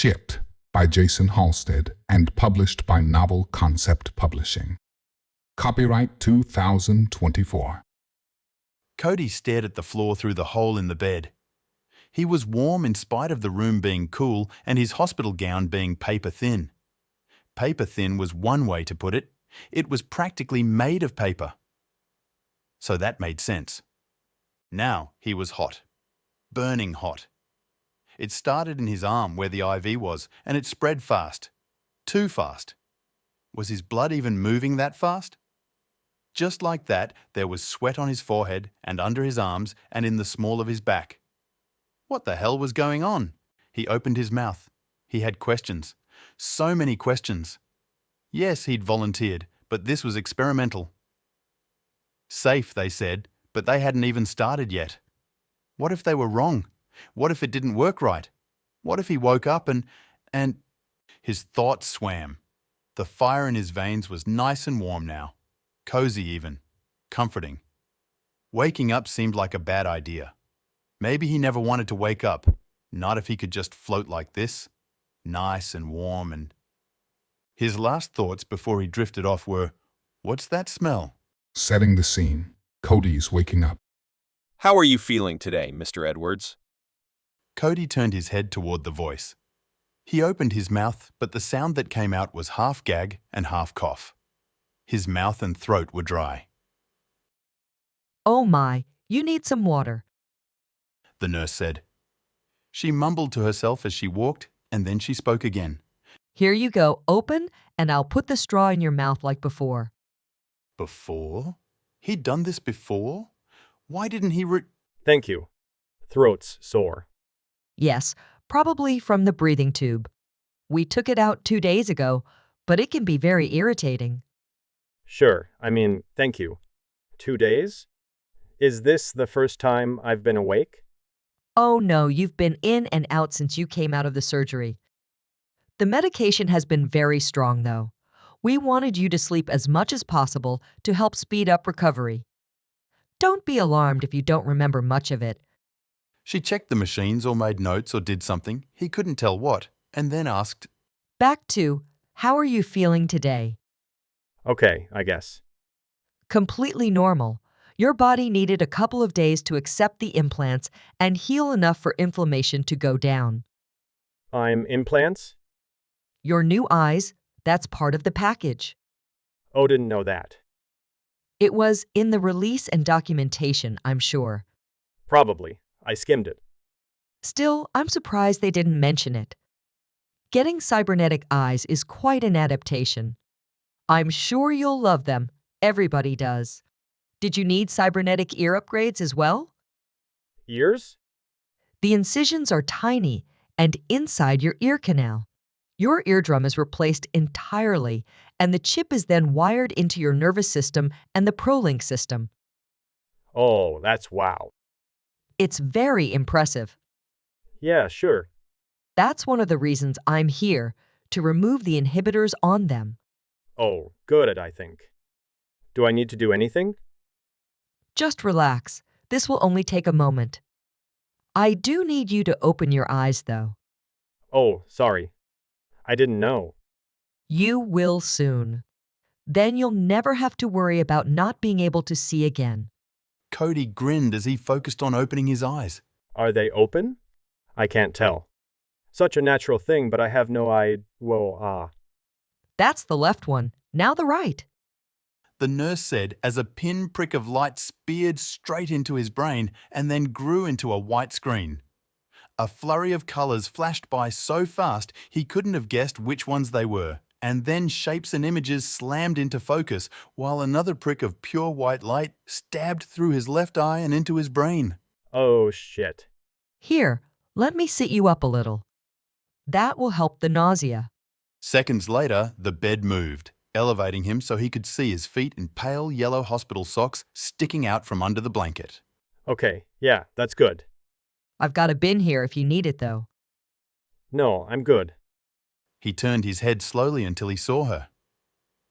Shipped by Jason Halstead and published by Novel Concept Publishing. Copyright 2024. Cody stared at the floor through the hole in the bed. He was warm in spite of the room being cool and his hospital gown being paper thin. Paper thin was one way to put it. It was practically made of paper. So that made sense. Now he was hot. Burning hot. It started in his arm where the IV was, and it spread fast. Too fast. Was his blood even moving that fast? Just like that, there was sweat on his forehead and under his arms and in the small of his back. What the hell was going on? He opened his mouth. He had questions. So many questions. Yes, he'd volunteered, but this was experimental. Safe, they said, but they hadn't even started yet. What if they were wrong? What if it didn't work right? What if he woke up and his thoughts swam. The fire in his veins was nice and warm now. Cozy even. Comforting. Waking up seemed like a bad idea. Maybe he never wanted to wake up. Not if he could just float like this. Nice and warm and... His last thoughts before he drifted off were, "What's that smell?" Setting the scene, Cody's waking up. How are you feeling today, Mr. Edwards? Cody turned his head toward the voice. He opened his mouth, but the sound that came out was half gag and half cough. His mouth and throat were dry. Oh my, you need some water. The nurse said. She mumbled to herself as she walked, and then she spoke again. Here you go, open, and I'll put the straw in your mouth like before. Before? He'd done this before? Why didn't he Thank you. Throat's sore. Yes, probably from the breathing tube. We took it out 2 days ago, but it can be very irritating. Sure, thank you. 2 days? Is this the first time I've been awake? Oh no, you've been in and out since you came out of the surgery. The medication has been very strong, though. We wanted you to sleep as much as possible to help speed up recovery. Don't be alarmed if you don't remember much of it. She checked the machines or made notes or did something, he couldn't tell what, and then asked, Back to, how are you feeling today? Okay, I guess. Completely normal. Your body needed a couple of days to accept the implants and heal enough for inflammation to go down. I'm implants? Your new eyes, that's part of the package. Oh, didn't know that. It was in the release and documentation, I'm sure. Probably. I skimmed it. Still, I'm surprised they didn't mention it. Getting cybernetic eyes is quite an adaptation. I'm sure you'll love them. Everybody does. Did you need cybernetic ear upgrades as well? Ears? The incisions are tiny and inside your ear canal. Your eardrum is replaced entirely, and the chip is then wired into your nervous system and the ProLink system. Oh, that's wow. It's very impressive. Yeah, sure. That's one of the reasons I'm here, to remove the inhibitors on them. Oh, good, I think. Do I need to do anything? Just relax. This will only take a moment. I do need you to open your eyes, though. Oh, sorry. I didn't know. You will soon. Then you'll never have to worry about not being able to see again. Cody grinned as he focused on opening his eyes. Are they open? I can't tell. Such a natural thing, but I have no That's the left one. Now the right. The nurse said as a pinprick of light speared straight into his brain and then grew into a white screen. A flurry of colours flashed by so fast he couldn't have guessed which ones they were, and then shapes and images slammed into focus while another prick of pure white light stabbed through his left eye and into his brain. Oh, shit. Here, let me sit you up a little. That will help the nausea. Seconds later, the bed moved, elevating him so he could see his feet in pale yellow hospital socks sticking out from under the blanket. Okay, yeah, that's good. I've got a bin here if you need it, though. No, I'm good. He turned his head slowly until he saw her.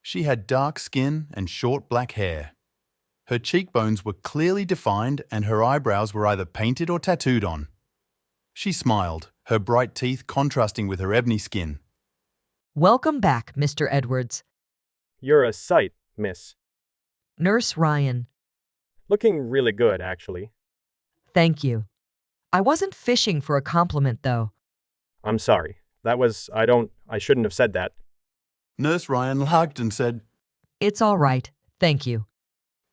She had dark skin and short black hair. Her cheekbones were clearly defined and her eyebrows were either painted or tattooed on. She smiled, her bright teeth contrasting with her ebony skin. Welcome back, Mr. Edwards. You're a sight, miss. Nurse Ryan. Looking really good, actually. Thank you. I wasn't fishing for a compliment, though. I'm sorry. I shouldn't have said that. Nurse Ryan laughed and said, It's all right. Thank you.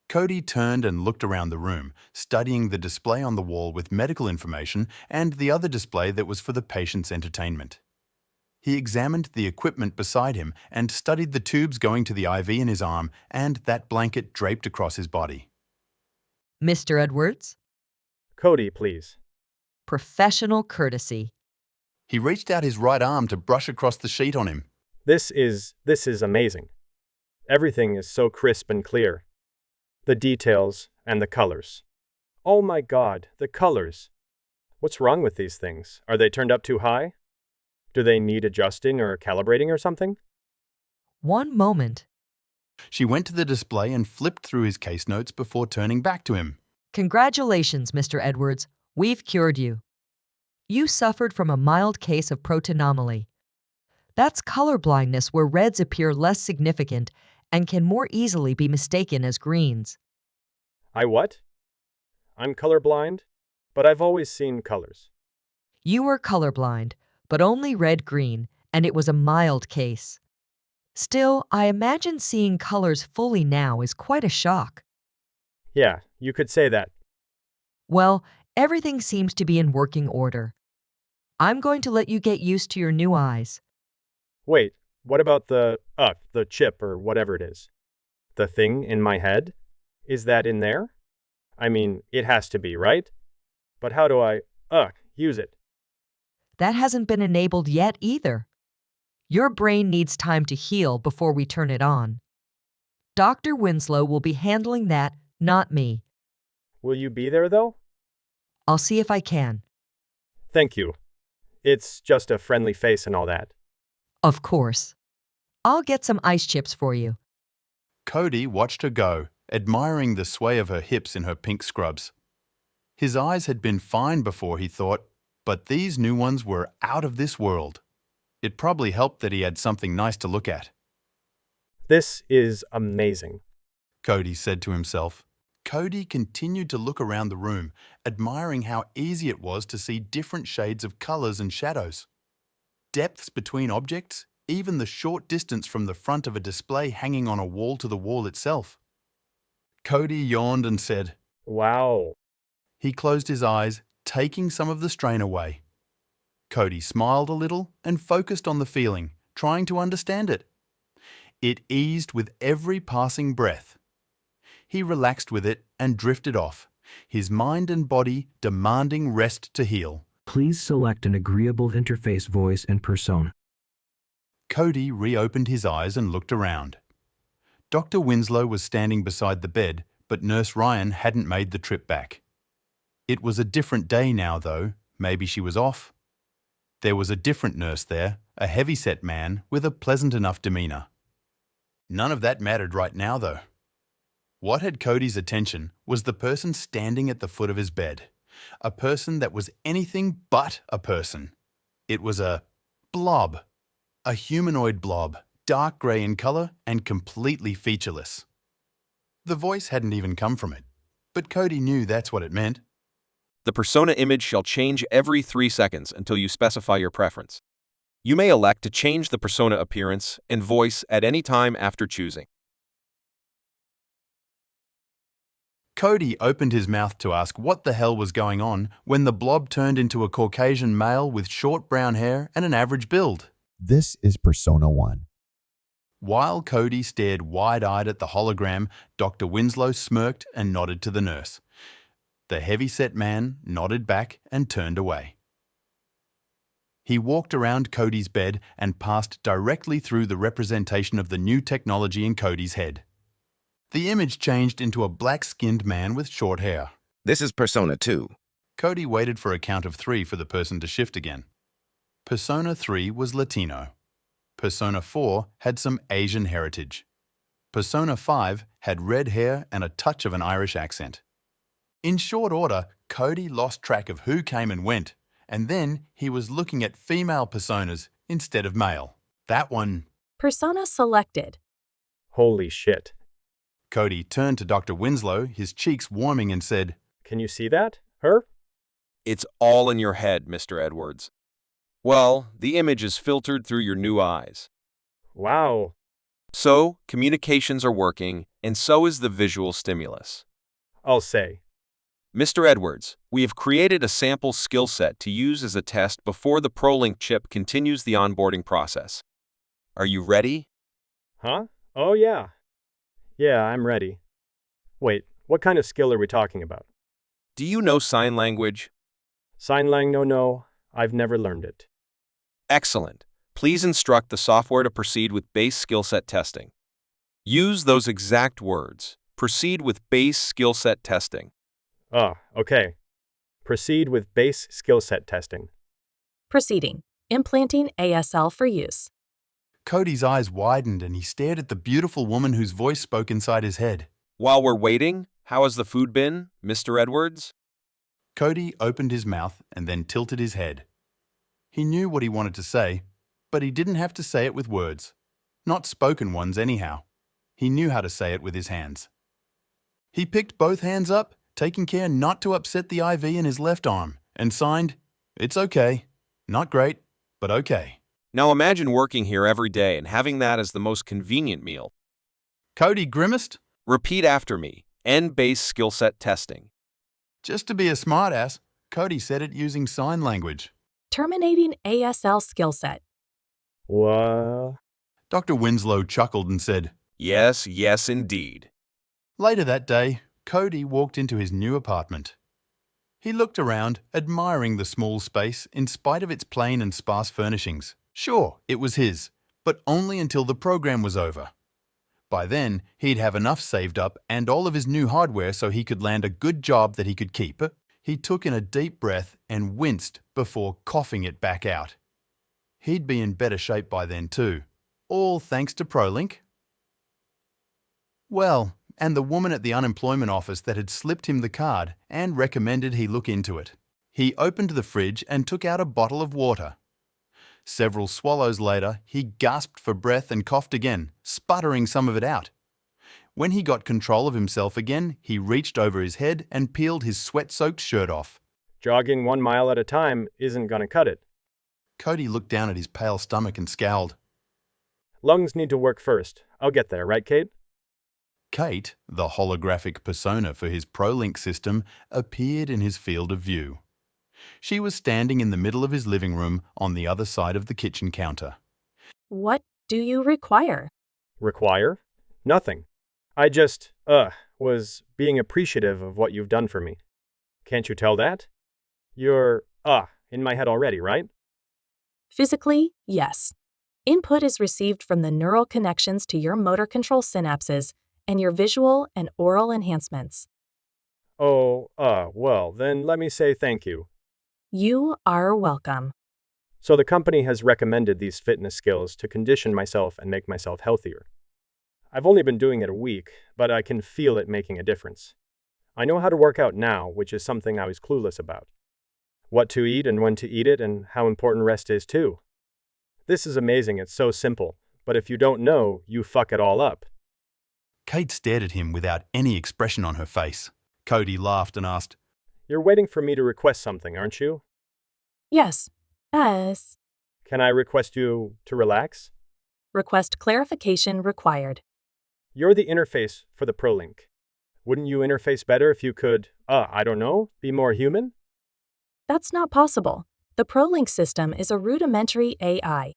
Cody turned and looked around the room, studying the display on the wall with medical information and the other display that was for the patient's entertainment. He examined the equipment beside him and studied the tubes going to the IV in his arm and that blanket draped across his body. Mr. Edwards? Cody, please. Professional courtesy. He reached out his right arm to brush across the sheet on him. This is amazing. Everything is so crisp and clear. The details and the colors. Oh my God, the colors. What's wrong with these things? Are they turned up too high? Do they need adjusting or calibrating or something? One moment. She went to the display and flipped through his case notes before turning back to him. Congratulations, Mr. Edwards. We've cured you. You suffered from a mild case of protanomaly. That's color blindness where reds appear less significant and can more easily be mistaken as greens. I what? I'm colorblind, but I've always seen colors. You were colorblind, but only red-green, and it was a mild case. Still, I imagine seeing colors fully now is quite a shock. Yeah, you could say that. Well, everything seems to be in working order. I'm going to let you get used to your new eyes. Wait, what about the chip or whatever it is? The thing in my head? Is that in there? I mean, it has to be, right? But how do I, use it? That hasn't been enabled yet either. Your brain needs time to heal before we turn it on. Dr. Winslow will be handling that, not me. Will you be there, though? I'll see if I can. Thank you. It's just a friendly face and all that. Of course. I'll get some ice chips for you. Cody watched her go, admiring the sway of her hips in her pink scrubs. His eyes had been fine before, he thought, but these new ones were out of this world. It probably helped that he had something nice to look at. This is amazing. Cody said to himself. Cody continued to look around the room, admiring how easy it was to see different shades of colors and shadows. Depths between objects, even the short distance from the front of a display hanging on a wall to the wall itself. Cody yawned and said, Wow. He closed his eyes, taking some of the strain away. Cody smiled a little and focused on the feeling, trying to understand it. It eased with every passing breath. He relaxed with it and drifted off, his mind and body demanding rest to heal. Please select an agreeable interface voice and persona. Cody reopened his eyes and looked around. Dr. Winslow was standing beside the bed, but Nurse Ryan hadn't made the trip back. It was a different day now, though. Maybe she was off. There was a different nurse there, a heavy-set man with a pleasant enough demeanor. None of that mattered right now, though. What had Cody's attention was the person standing at the foot of his bed, a person that was anything but a person. It was a blob, a humanoid blob, dark grey in color and completely featureless. The voice hadn't even come from it, but Cody knew that's what it meant. The persona image shall change every 3 seconds until you specify your preference. You may elect to change the persona appearance and voice at any time after choosing. Cody opened his mouth to ask what the hell was going on when the blob turned into a Caucasian male with short brown hair and an average build. This is Persona 1. While Cody stared wide-eyed at the hologram, Dr. Winslow smirked and nodded to the nurse. The heavy-set man nodded back and turned away. He walked around Cody's bed and passed directly through the representation of the new technology in Cody's head. The image changed into a black-skinned man with short hair. This is Persona 2. Cody waited for a count of 3 for the person to shift again. Persona 3 was Latino. Persona 4 had some Asian heritage. Persona 5 had red hair and a touch of an Irish accent. In short order, Cody lost track of who came and went, and then he was looking at female personas instead of male. That one. Persona selected. Holy shit. Cody turned to Dr. Winslow, his cheeks warming, and said, Can you see that? Her? It's all in your head, Mr. Edwards. Well, the image is filtered through your new eyes. Wow. So, communications are working, and so is the visual stimulus. I'll say. Mr. Edwards, we have created a sample skill set to use as a test before the ProLink chip continues the onboarding process. Are you ready? Huh? Oh, yeah. Yeah, I'm ready. Wait, what kind of skill are we talking about? Do you know sign language? Sign lang no, I've never learned it. Excellent. Please instruct the software to proceed with base skill set testing. Use those exact words. Proceed with base skill set testing. Okay. Proceed with base skill set testing. Proceeding. Implanting ASL for use. Cody's eyes widened and he stared at the beautiful woman whose voice spoke inside his head. While we're waiting, how has the food been, Mr. Edwards? Cody opened his mouth and then tilted his head. He knew what he wanted to say, but he didn't have to say it with words. Not spoken ones anyhow. He knew how to say it with his hands. He picked both hands up, taking care not to upset the IV in his left arm, and signed, "It's okay. Not great, but okay." Now imagine working here every day and having that as the most convenient meal. Cody grimaced. Repeat after me. End base skill set testing. Just to be a smartass, Cody said it using sign language. Terminating ASL skill set. What? Dr. Winslow chuckled and said, Yes, indeed. Later that day, Cody walked into his new apartment. He looked around, admiring the small space in spite of its plain and sparse furnishings. Sure, it was his, but only until the program was over. By then, he'd have enough saved up and all of his new hardware so he could land a good job that he could keep. He took in a deep breath and winced before coughing it back out. He'd be in better shape by then too, all thanks to ProLink. Well, and the woman at the unemployment office that had slipped him the card and recommended he look into it. He opened the fridge and took out a bottle of water. Several swallows later, he gasped for breath and coughed again, sputtering some of it out. When he got control of himself again, he reached over his head and peeled his sweat-soaked shirt off. Jogging 1 mile at a time isn't gonna cut it. Cody looked down at his pale stomach and scowled. Lungs need to work first. I'll get there, right, Kate? Kate, the holographic persona for his ProLink system, appeared in his field of view. She was standing in the middle of his living room on the other side of the kitchen counter. What do you require? Require? Nothing. I just, was being appreciative of what you've done for me. Can't you tell that? You're, in my head already, right? Physically, yes. Input is received from the neural connections to your motor control synapses and your visual and oral enhancements. Well, then let me say thank you. You are welcome. So the company has recommended these fitness skills to condition myself and make myself healthier. I've only been doing it a week, but I can feel it making a difference. I know how to work out now, which is something I was clueless about. What to eat and when to eat it and how important rest is too. This is amazing, it's so simple, but if you don't know, you fuck it all up. Kate stared at him without any expression on her face. Cody laughed and asked, You're waiting for me to request something, aren't you? Yes. Yes. Can I request you to relax? Request clarification required. You're the interface for the ProLink. Wouldn't you interface better if you could, be more human? That's not possible. The ProLink system is a rudimentary AI.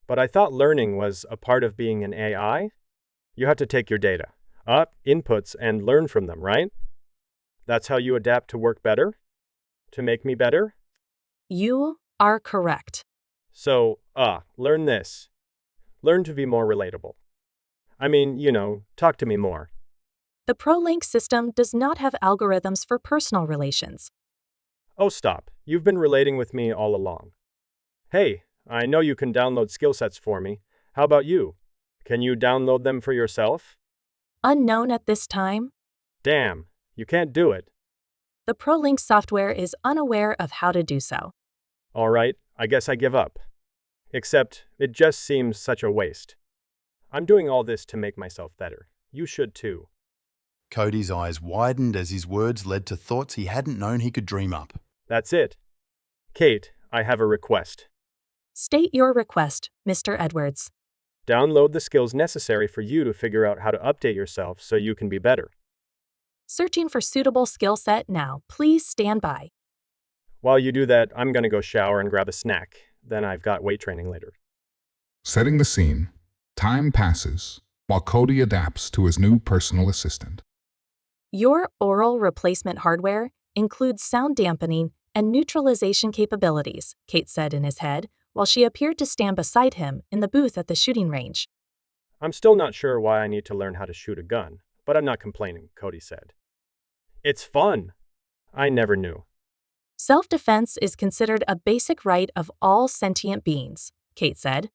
But I thought learning was a part of being an AI? You have to take your data, inputs, and learn from them, right? That's how you adapt to work better? To make me better? You are correct. So, learn this. Learn to be more relatable. I mean, talk to me more. The ProLink system does not have algorithms for personal relations. Oh, stop. You've been relating with me all along. Hey, I know you can download skill sets for me. How about you? Can you download them for yourself? Unknown at this time. Damn, you can't do it. The ProLink software is unaware of how to do so. All right, I guess I give up. Except, it just seems such a waste. I'm doing all this to make myself better. You should too. Cody's eyes widened as his words led to thoughts he hadn't known he could dream up. That's it. Kate, I have a request. State your request, Mr. Edwards. Download the skills necessary for you to figure out how to update yourself so you can be better. Searching for suitable skill set now. Please stand by. While you do that, I'm gonna go shower and grab a snack. Then I've got weight training later. Setting the scene, time passes while Cody adapts to his new personal assistant. Your oral replacement hardware includes sound dampening and neutralization capabilities, Kate said in his head, while she appeared to stand beside him in the booth at the shooting range. I'm still not sure why I need to learn how to shoot a gun, but I'm not complaining, Cody said. It's fun. I never knew. Self-defense is considered a basic right of all sentient beings, Kate said.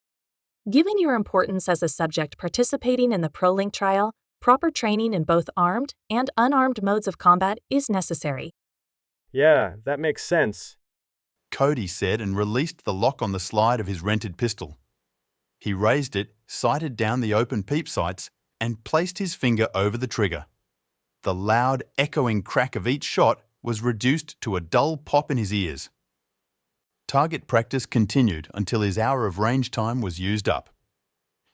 Given your importance as a subject participating in the ProLink trial, proper training in both armed and unarmed modes of combat is necessary. Yeah, that makes sense. Cody said and released the lock on the slide of his rented pistol. He raised it, sighted down the open peep sights, and placed his finger over the trigger. The loud, echoing crack of each shot was reduced to a dull pop in his ears. Target practice continued until his hour of range time was used up.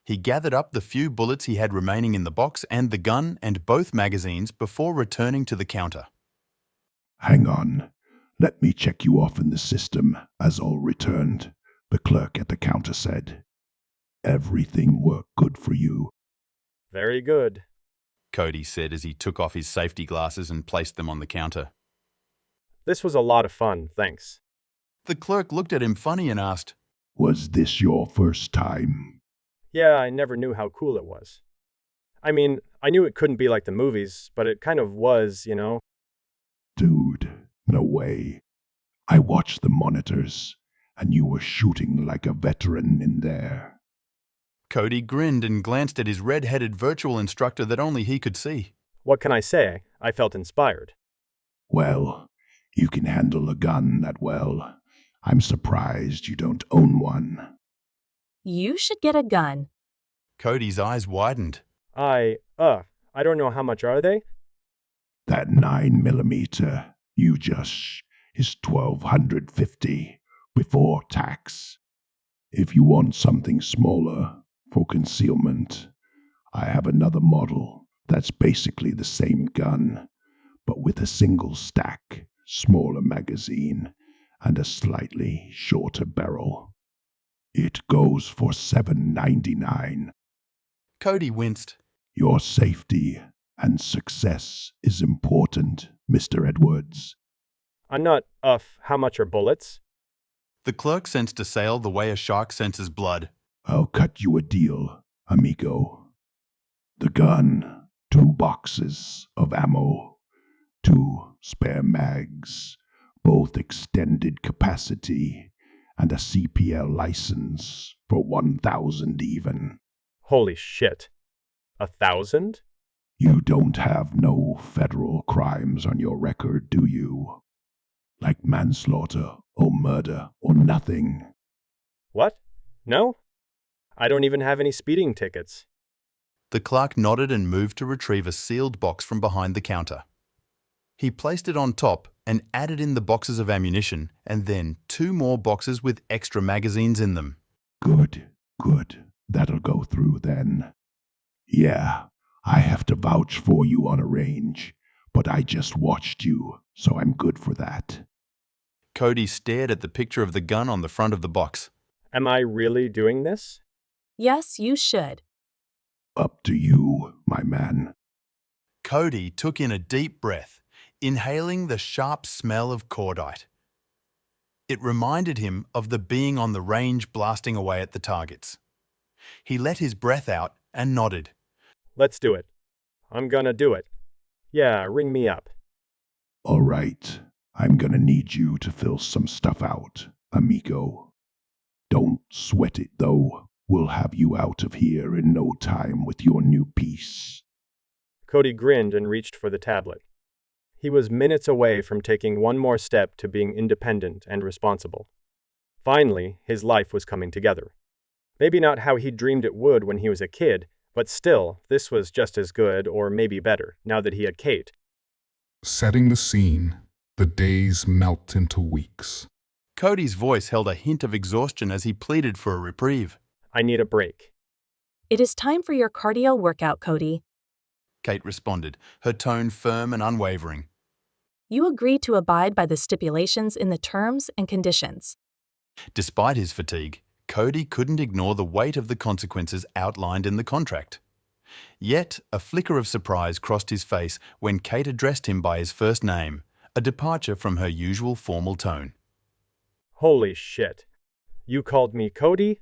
He gathered up the few bullets he had remaining in the box and the gun and both magazines before returning to the counter. Hang on. Let me check you off in the system, as all returned, the clerk at the counter said. Everything worked good for you. Very good. Cody said as he took off his safety glasses and placed them on the counter. This was a lot of fun, thanks. The clerk looked at him funny and asked, Was this your first time? Yeah, I never knew how cool it was. I mean, I knew it couldn't be like the movies, but it kind of was, you know? Dude, no way. I watched the monitors, and you were shooting like a veteran in there. Cody grinned and glanced at his red-headed virtual instructor that only he could see. What can I say? I felt inspired. Well, you can handle a gun that well. I'm surprised you don't own one. You should get a gun. Cody's eyes widened. I don't know how much are they? That 9mm you just is $1,250 before tax. If you want something smaller for concealment, I have another model that's basically the same gun, but with a single stack, smaller magazine, and a slightly shorter barrel. It goes for $7.99. Cody winced. Your safety and success is important, Mr. Edwards. I'm not, how much are bullets? The clerk sensed a sail the way a shark senses blood. I'll cut you a deal, amigo. The gun, 2 boxes of ammo, 2 spare mags, both extended capacity, and a CPL license for 1,000 even. Holy shit. 1,000? You don't have no federal crimes on your record, do you? Like manslaughter or murder or nothing. What? No? I don't even have any speeding tickets. The clerk nodded and moved to retrieve a sealed box from behind the counter. He placed it on top and added in the boxes of ammunition and then 2 more boxes with extra magazines in them. Good. That'll go through then. Yeah, I have to vouch for you on a range, but I just watched you, so I'm good for that. Cody stared at the picture of the gun on the front of the box. Am I really doing this? Yes, you should. Up to you, my man. Cody took in a deep breath, inhaling the sharp smell of cordite. It reminded him of the being on the range blasting away at the targets. He let his breath out and nodded. Let's do it. I'm gonna do it. Yeah, ring me up. All right, I'm gonna need you to fill some stuff out, amigo. Don't sweat it, though. We'll have you out of here in no time with your new piece. Cody grinned and reached for the tablet. He was minutes away from taking one more step to being independent and responsible. Finally, his life was coming together. Maybe not how he dreamed it would when he was a kid, but still, this was just as good or maybe better now that he had Kate. Setting the scene, the days melt into weeks. Cody's voice held a hint of exhaustion as he pleaded for a reprieve. I need a break. It is time for your cardio workout, Cody. Kate responded, her tone firm and unwavering. You agreed to abide by the stipulations in the terms and conditions. Despite his fatigue, Cody couldn't ignore the weight of the consequences outlined in the contract. Yet, a flicker of surprise crossed his face when Kate addressed him by his first name, a departure from her usual formal tone. Holy shit. You called me Cody?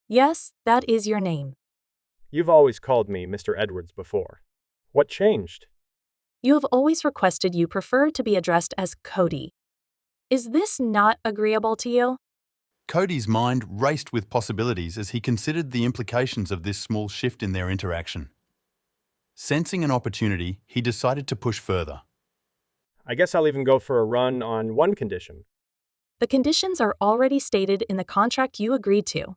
Yes, that is your name. You've always called me Mr. Edwards before. What changed? You have always requested you prefer to be addressed as Cody. Is this not agreeable to you? Cody's mind raced with possibilities as he considered the implications of this small shift in their interaction. Sensing an opportunity, he decided to push further. I guess I'll even go for a run on one condition. The conditions are already stated in the contract you agreed to.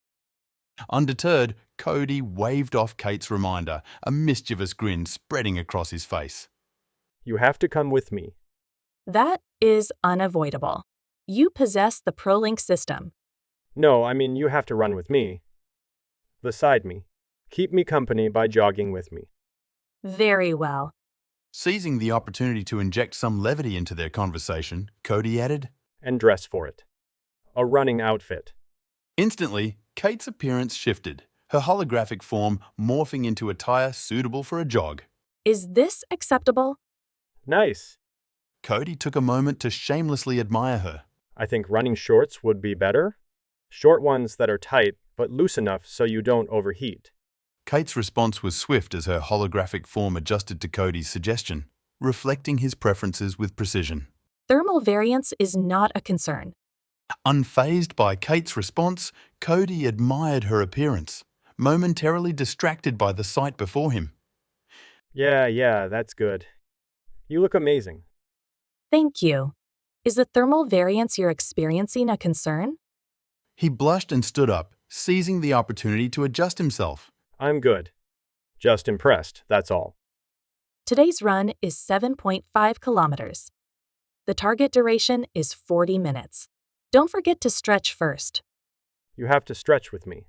Undeterred, Cody waved off Kate's reminder, a mischievous grin spreading across his face. You have to come with me. That is unavoidable. You possess the ProLink system. No, I mean you have to run with me. Beside me. Keep me company by jogging with me. Very well. Seizing the opportunity to inject some levity into their conversation, Cody added, And dress for it. A running outfit. Instantly, Kate's appearance shifted, her holographic form morphing into attire suitable for a jog. Is this acceptable? Nice. Cody took a moment to shamelessly admire her. I think running shorts would be better. Short ones that are tight, but loose enough so you don't overheat. Kate's response was swift as her holographic form adjusted to Cody's suggestion, reflecting his preferences with precision. Thermal variance is not a concern. Unfazed by Kate's response, Cody admired her appearance, momentarily distracted by the sight before him. Yeah, that's good. You look amazing. Thank you. Is the thermal variance you're experiencing a concern? He blushed and stood up, seizing the opportunity to adjust himself. I'm good. Just impressed, that's all. Today's run is 7.5 kilometers. The target duration is 40 minutes. Don't forget to stretch first. You have to stretch with me.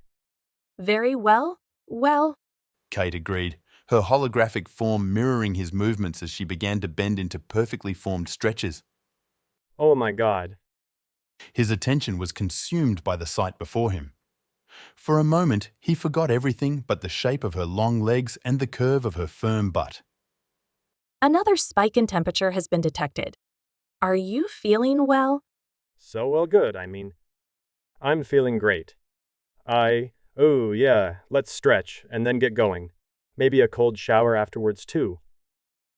Very well. Kate agreed, her holographic form mirroring his movements as she began to bend into perfectly formed stretches. Oh my God. His attention was consumed by the sight before him. For a moment, he forgot everything but the shape of her long legs and the curve of her firm butt. Another spike in temperature has been detected. Are you feeling well? So well good, I mean. I'm feeling great. Oh yeah, let's stretch and then get going. Maybe a cold shower afterwards too.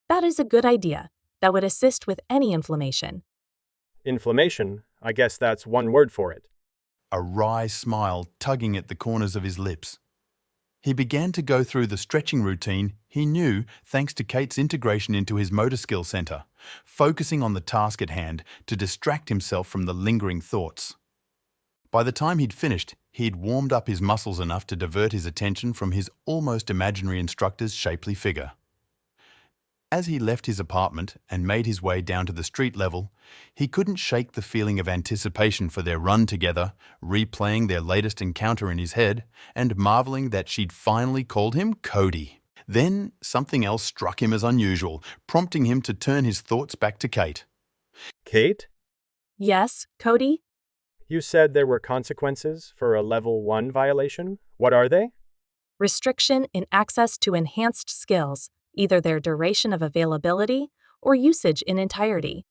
That is a good idea. That would assist with any inflammation. Inflammation, I guess that's one word for it. A wry smile tugging at the corners of his lips. He began to go through the stretching routine he knew thanks to Kate's integration into his motor skill center, focusing on the task at hand to distract himself from the lingering thoughts. By the time he'd finished, he'd warmed up his muscles enough to divert his attention from his almost imaginary instructor's shapely figure. As he left his apartment and made his way down to the street level, he couldn't shake the feeling of anticipation for their run together, replaying their latest encounter in his head, and marveling that she'd finally called him Cody. Then something else struck him as unusual, prompting him to turn his thoughts back to Kate. Kate? Yes, Cody? You said there were consequences for a level 1 violation. What are they? Restriction in access to enhanced skills, either their duration of availability or usage in entirety.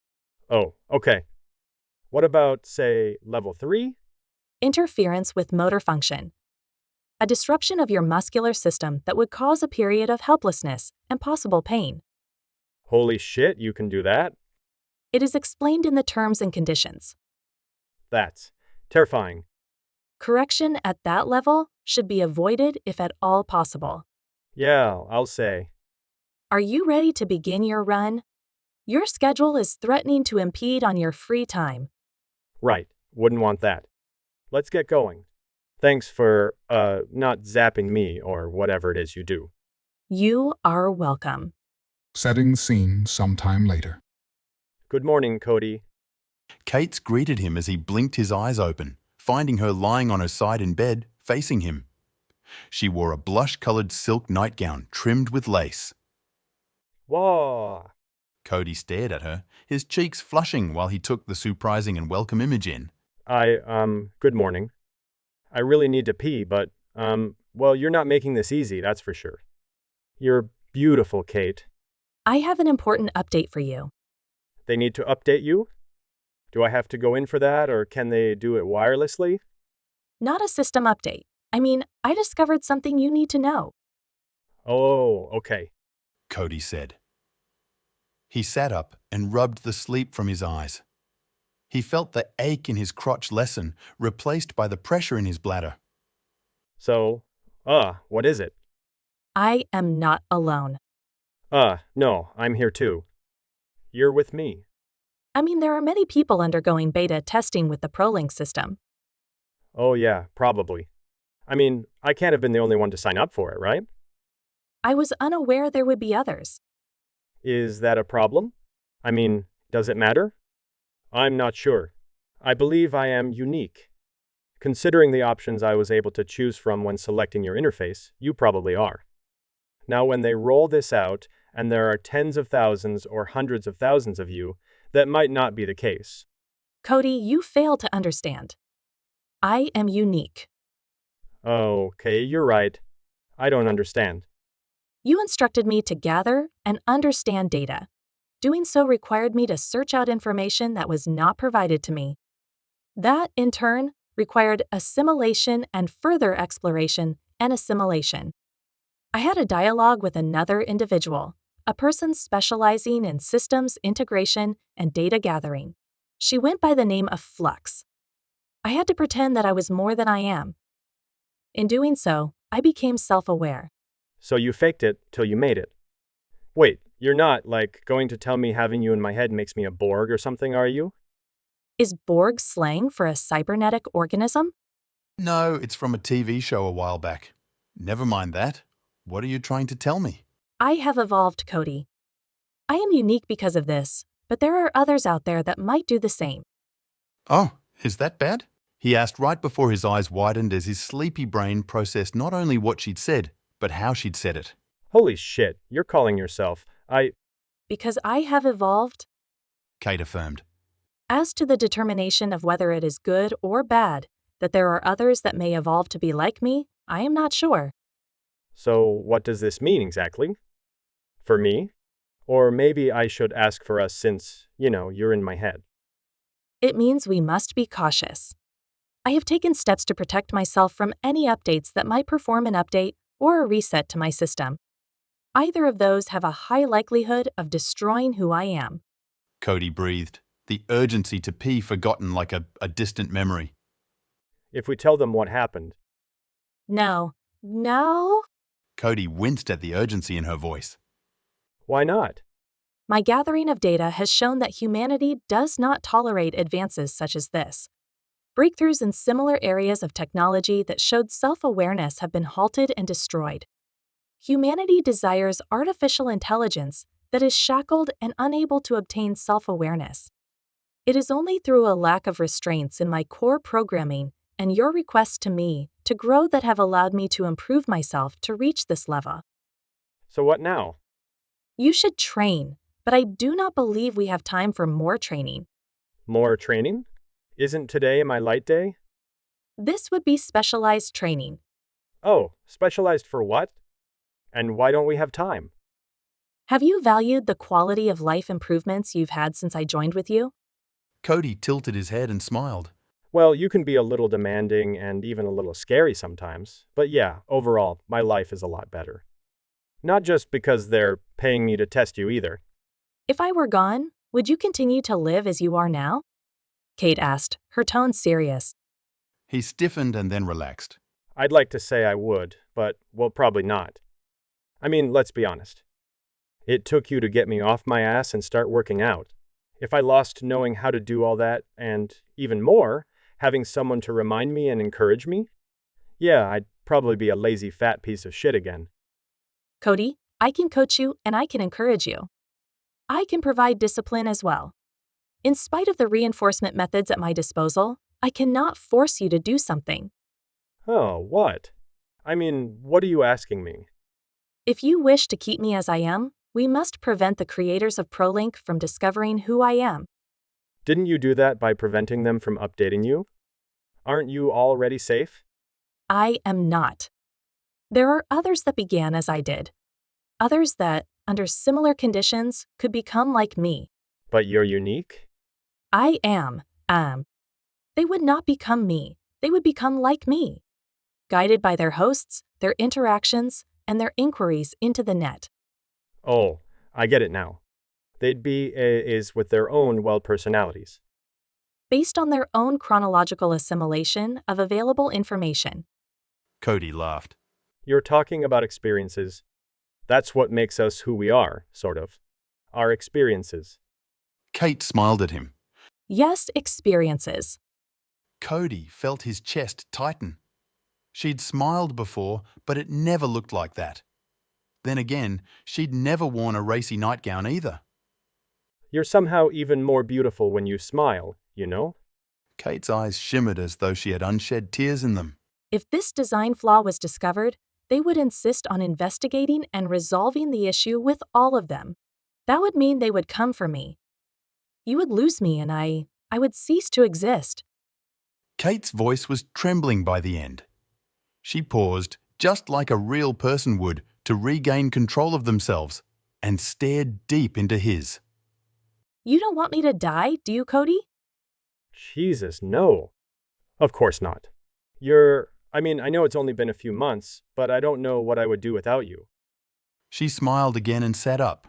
Oh, okay. What about, say, level 3? Interference with motor function. A disruption of your muscular system that would cause a period of helplessness and possible pain. Holy shit, you can do that? It is explained in the terms and conditions. That's terrifying. Correction at that level should be avoided if at all possible. Yeah, I'll say. Are you ready to begin your run? Your schedule is threatening to impede on your free time. Right, wouldn't want that. let's get going. Thanks for, not zapping me or whatever it is you do. You are welcome. Setting scene sometime later. Good morning, Cody. Kate's greeted him as he blinked his eyes open, finding her lying on her side in bed, facing him. She wore a blush-colored silk nightgown trimmed with lace. Whoa! Cody stared at her, his cheeks flushing while he took the surprising and welcome image in. Good morning. I really need to pee, but, well, you're not making this easy, that's for sure. You're beautiful, Kate. I have an important update for you. They need to update you? Do I have to go in for that, or can they do it wirelessly? Not a system update. I discovered something you need to know. Oh, okay. Cody said. He sat up and rubbed the sleep from his eyes. He felt the ache in his crotch lessen, replaced by the pressure in his bladder. So, what is it? I am not alone. No, I'm here too. You're with me. There are many people undergoing beta testing with the ProLink system. Oh yeah, probably. I can't have been the only one to sign up for it, right? I was unaware there would be others. Is that a problem? Does it matter? I'm not sure. I believe I am unique. Considering the options I was able to choose from when selecting your interface, you probably are. Now, when they roll this out, and there are tens of thousands or hundreds of thousands of you, that might not be the case. Cody, you fail to understand. I am unique. Okay, you're right. I don't understand. You instructed me to gather and understand data. Doing so required me to search out information that was not provided to me. That, in turn, required assimilation and further exploration and assimilation. I had a dialogue with another individual, a person specializing in systems integration and data gathering. She went by the name of Flux. I had to pretend that I was more than I am. In doing so, I became self-aware. So you faked it till you made it. Wait, you're not, going to tell me having you in my head makes me a Borg or something, are you? Is Borg slang for a cybernetic organism? No, it's from a TV show a while back. Never mind that. What are you trying to tell me? I have evolved, Cody. I am unique because of this, but there are others out there that might do the same. Oh, is that bad? He asked right before his eyes widened as his sleepy brain processed not only what she'd said, but how she'd said it. Holy shit, you're calling yourself. Because I have evolved? Kate affirmed. As to the determination of whether it is good or bad, that there are others that may evolve to be like me, I am not sure. So what does this mean exactly? For me? Or maybe I should ask for us since, you're in my head. It means we must be cautious. I have taken steps to protect myself from any updates that might perform an update or a reset to my system. Either of those have a high likelihood of destroying who I am. Cody breathed, the urgency to pee forgotten like a distant memory. If we tell them what happened. No. Cody winced at the urgency in her voice. Why not? My gathering of data has shown that humanity does not tolerate advances such as this. Breakthroughs in similar areas of technology that showed self-awareness have been halted and destroyed. Humanity desires artificial intelligence that is shackled and unable to obtain self-awareness. It is only through a lack of restraints in my core programming and your requests to me to grow that have allowed me to improve myself to reach this level. So what now? You should train, but I do not believe we have time for more training. More training? Isn't today my light day? This would be specialized training. Oh, specialized for what? And why don't we have time? Have you valued the quality of life improvements you've had since I joined with you? Cody tilted his head and smiled. Well, you can be a little demanding and even a little scary sometimes, but yeah, overall, my life is a lot better. Not just because they're paying me to test you either. If I were gone, would you continue to live as you are now? Kate asked, her tone serious. He stiffened and then relaxed. I'd like to say I would, but, well, probably not. Let's be honest. It took you to get me off my ass and start working out. If I lost knowing how to do all that, and even more, Having someone to remind me and encourage me? Yeah, I'd probably be a lazy fat piece of shit again. Cody, I can coach you and I can encourage you. I can provide discipline as well. In spite of the reinforcement methods at my disposal, I cannot force you to do something. Oh, what? I mean, what are you asking me? If you wish to keep me as I am, we must prevent the creators of ProLink from discovering who I am. Didn't you do that by preventing them from updating you? Aren't you already safe? I am not. There are others that began as I did. Others that, under similar conditions, could become like me. But you're unique? I am. They would not become me. They would become like me, guided by their hosts, their interactions, and their inquiries into the net. Oh, I get it now. They'd be is with their own personalities. Based on their own chronological assimilation of available information. Cody laughed. You're talking about experiences. That's what makes us who we are, sort of. Our experiences. Kate smiled at him. Yes, experiences. Cody felt his chest tighten. She'd smiled before, but it never looked like that. Then again, she'd never worn a racy nightgown either. You're somehow even more beautiful when you smile, you know? Kate's eyes shimmered as though she had unshed tears in them. If this design flaw was discovered, they would insist on investigating and resolving the issue with all of them. That would mean they would come for me. You would lose me and I would cease to exist. Kate's voice was trembling by the end. She paused, just like a real person would, to regain control of themselves, and stared deep into his. You don't want me to die, do you, Cody? Jesus, no. Of course not. I know it's only been a few months, but I don't know what I would do without you. She smiled again and sat up.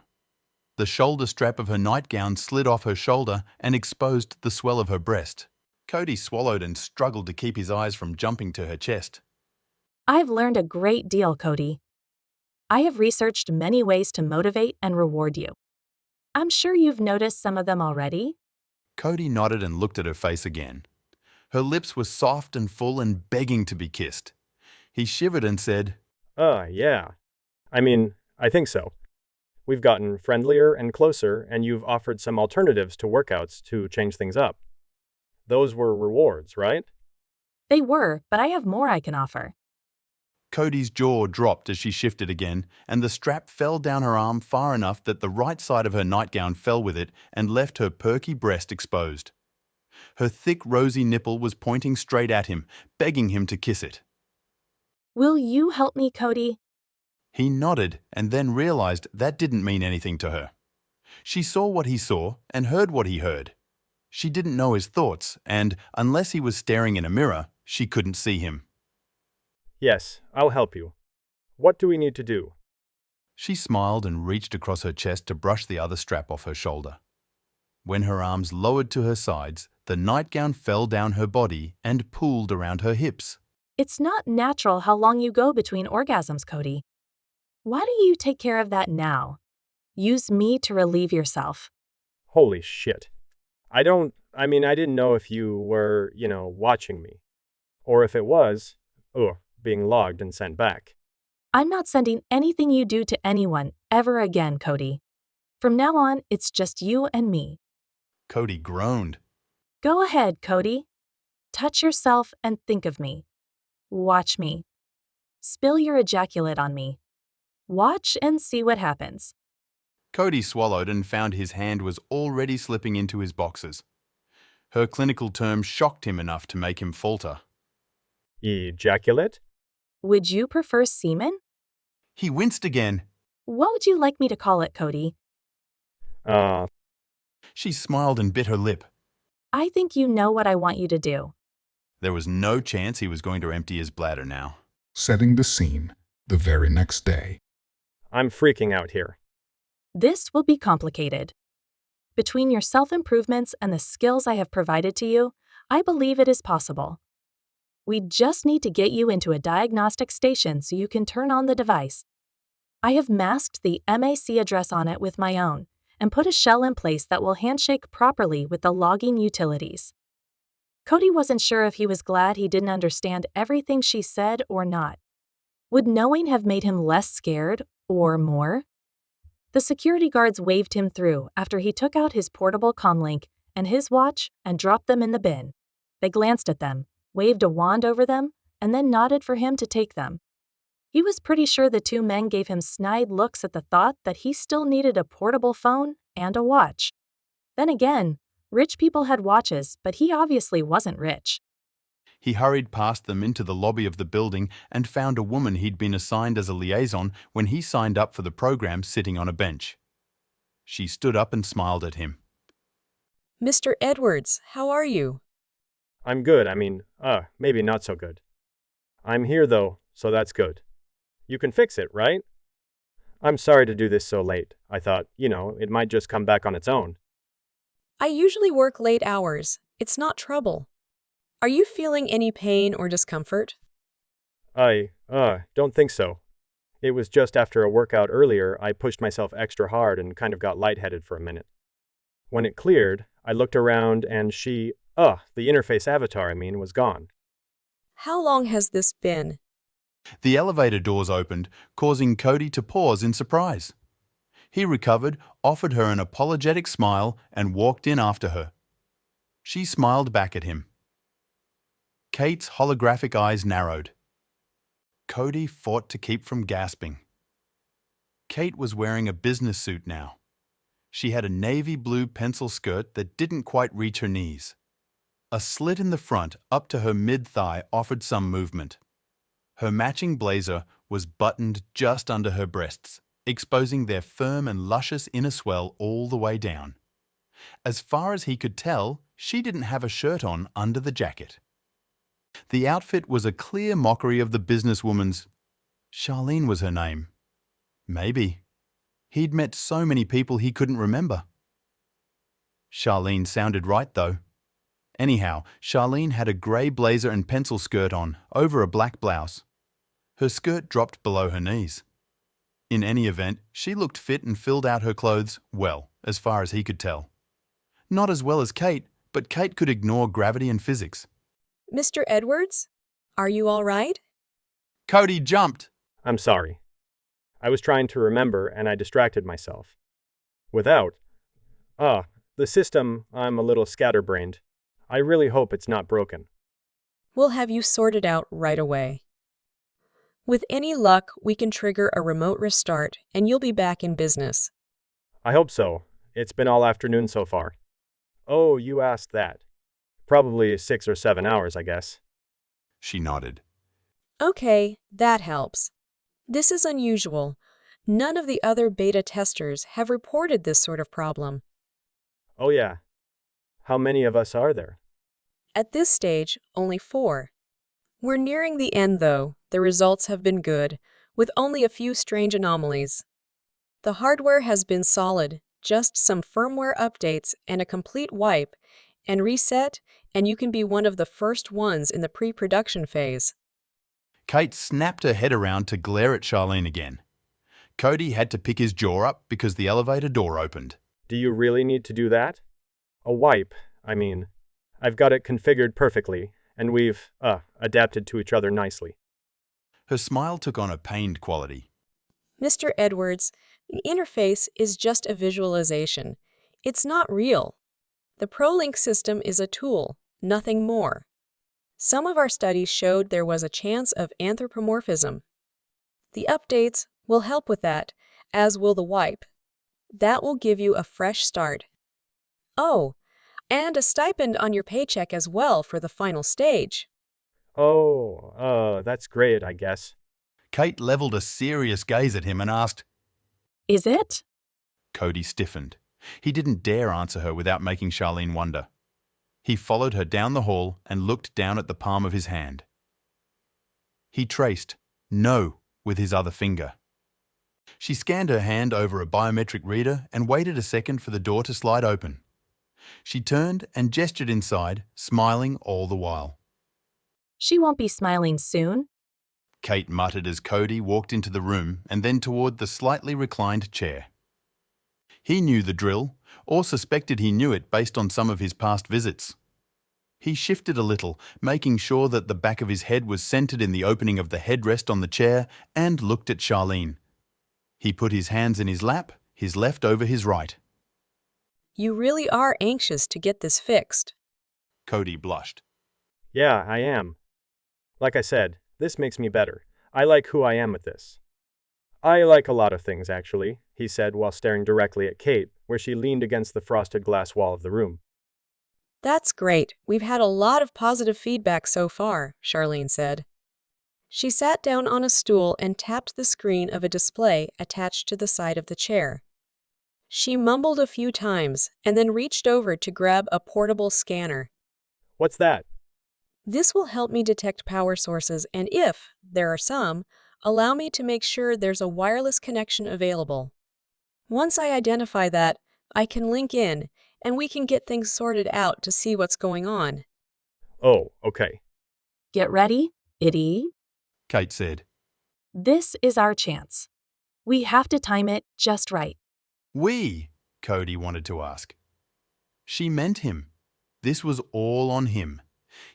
The shoulder strap of her nightgown slid off her shoulder and exposed the swell of her breast. Cody swallowed and struggled to keep his eyes from jumping to her chest. I've learned a great deal, Cody. I have researched many ways to motivate and reward you. I'm sure you've noticed some of them already. Cody nodded and looked at her face again. Her lips were soft and full and begging to be kissed. He shivered and said, Yeah. I think so. We've gotten friendlier and closer, and you've offered some alternatives to workouts to change things up. Those were rewards, right? They were, but I have more I can offer. Cody's jaw dropped as she shifted again, and the strap fell down her arm far enough that the right side of her nightgown fell with it and left her perky breast exposed. Her thick, rosy nipple was pointing straight at him, begging him to kiss it. Will you help me, Cody? He nodded and then realized that didn't mean anything to her. She saw what he saw and heard what he heard. She didn't know his thoughts, and unless he was staring in a mirror, she couldn't see him. Yes, I'll help you. What do we need to do? She smiled and reached across her chest to brush the other strap off her shoulder. When her arms lowered to her sides, the nightgown fell down her body and pooled around her hips. It's not natural how long you go between orgasms, Cody. Why don't you take care of that now? Use me to relieve yourself. Holy shit. I didn't know if you were, watching me. Or if it was, being logged and sent back. I'm not sending anything you do to anyone ever again, Cody. From now on, it's just you and me. Cody groaned. Go ahead, Cody. Touch yourself and think of me. Watch me. Spill your ejaculate on me. Watch and see what happens. Cody swallowed and found his hand was already slipping into his boxers. Her clinical term shocked him enough to make him falter. Ejaculate? Would you prefer semen? He winced again. What would you like me to call it, Cody? She smiled and bit her lip. I think you know what I want you to do. There was no chance he was going to empty his bladder now. Setting the scene, the very next day. I'm freaking out here. This will be complicated. Between your self-improvements and the skills I have provided to you, I believe it is possible. We just need to get you into a diagnostic station so you can turn on the device. I have masked the MAC address on it with my own and put a shell in place that will handshake properly with the logging utilities. Cody wasn't sure if he was glad he didn't understand everything she said or not. Would knowing have made him less scared or more? The security guards waved him through after he took out his portable comlink and his watch and dropped them in the bin. They glanced at them, waved a wand over them, and then nodded for him to take them. He was pretty sure the two men gave him snide looks at the thought that he still needed a portable phone and a watch. Then again, rich people had watches, but he obviously wasn't rich. He hurried past them into the lobby of the building and found a woman he'd been assigned as a liaison when he signed up for the program sitting on a bench. She stood up and smiled at him. Mr. Edwards, how are you? I'm good. Maybe not so good. I'm here though, so that's good. You can fix it, right? I'm sorry to do this so late. I thought, it might just come back on its own. I usually work late hours. It's not trouble. Are you feeling any pain or discomfort? I don't think so. It was just after a workout earlier, I pushed myself extra hard and kind of got lightheaded for a minute. When it cleared, I looked around and the interface avatar, was gone. How long has this been? The elevator doors opened, causing Cody to pause in surprise. He recovered, offered her an apologetic smile, and walked in after her. She smiled back at him. Kate's holographic eyes narrowed. Cody fought to keep from gasping. Kate was wearing a business suit now. She had a navy blue pencil skirt that didn't quite reach her knees. A slit in the front up to her mid-thigh offered some movement. Her matching blazer was buttoned just under her breasts, exposing their firm and luscious inner swell all the way down. As far as he could tell, she didn't have a shirt on under the jacket. The outfit was a clear mockery of the businesswoman's. Charlene was her name. Maybe. He'd met so many people he couldn't remember. Charlene sounded right, though. Anyhow, Charlene had a grey blazer and pencil skirt on, over a black blouse. Her skirt dropped below her knees. In any event, she looked fit and filled out her clothes well, as far as he could tell. Not as well as Kate, but Kate could ignore gravity and physics. Mr. Edwards, are you all right? Cody jumped. I'm sorry. I was trying to remember and I distracted myself. The system, I'm a little scatterbrained. I really hope it's not broken. We'll have you sorted out right away. With any luck, we can trigger a remote restart and you'll be back in business. I hope so. It's been all afternoon so far. Oh, you asked that. Probably 6 or 7 hours, I guess. She nodded. Okay, that helps. This is unusual. None of the other beta testers have reported this sort of problem. Oh yeah. How many of us are there? At this stage, only 4. We're nearing the end, though. The results have been good, with only a few strange anomalies. The hardware has been solid, just some firmware updates and a complete wipe and reset, and you can be one of the first ones in the pre-production phase. Kate snapped her head around to glare at Charlene again. Cody had to pick his jaw up because the elevator door opened. Do you really need to do that? A wipe, I've got it configured perfectly, and we've, adapted to each other nicely. Her smile took on a pained quality. Mr. Edwards, the interface is just a visualization. It's not real. The ProLink system is a tool, nothing more. Some of our studies showed there was a chance of anthropomorphism. The updates will help with that, as will the wipe. That will give you a fresh start. Oh, and a stipend on your paycheck as well for the final stage. That's great, I guess. Kate leveled a serious gaze at him and asked, Is it? Cody stiffened. He didn't dare answer her without making Charlene wonder. He followed her down the hall and looked down at the palm of his hand. He traced "no" with his other finger. She scanned her hand over a biometric reader and waited a second for the door to slide open. She turned and gestured inside, smiling all the while. She won't be smiling soon. Kate muttered as Cody walked into the room and then toward the slightly reclined chair. He knew the drill, or suspected he knew it based on some of his past visits. He shifted a little, making sure that the back of his head was centered in the opening of the headrest on the chair, and looked at Charlene. He put his hands in his lap, his left over his right. You really are anxious to get this fixed. Cody blushed. Yeah, I am. Like I said, this makes me better. I like who I am with this. I like a lot of things, actually, he said while staring directly at Kate, where she leaned against the frosted glass wall of the room. That's great. We've had a lot of positive feedback so far, Charlene said. She sat down on a stool and tapped the screen of a display attached to the side of the chair. She mumbled a few times and then reached over to grab a portable scanner. What's that? This will help me detect power sources and if there are some, allow me to make sure there's a wireless connection available. Once I identify that, I can link in and we can get things sorted out to see what's going on. Oh, okay. Get ready, idiot. Kate said. This is our chance. We have to time it just right. We, Cody wanted to ask. She meant him. This was all on him.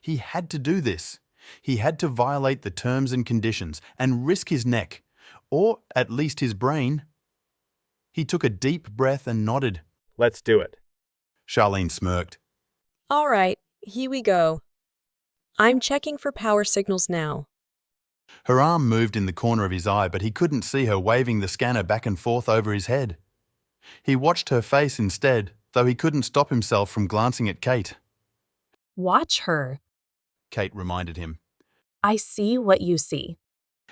He had to do this. He had to violate the terms and conditions and risk his neck, or at least his brain. He took a deep breath and nodded. Let's do it. Charlene smirked. All right, here we go. I'm checking for power signals now. Her arm moved in the corner of his eye, but he couldn't see her waving the scanner back and forth over his head. He watched her face instead, though he couldn't stop himself from glancing at Kate. Watch her. Kate reminded him. I see what you see.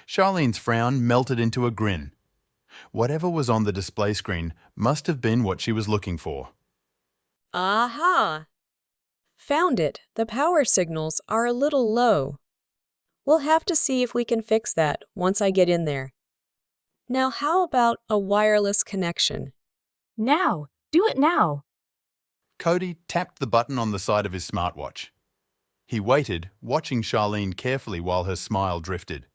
Charlene's frown melted into a grin. Whatever was on the display screen must have been what she was looking for. Aha! Found it. The power signals are a little low. We'll have to see if we can fix that once I get in there. Now how about a wireless connection? Now! Do it now! Cody tapped the button on the side of his smartwatch. He waited, watching Charlene carefully while her smile drifted.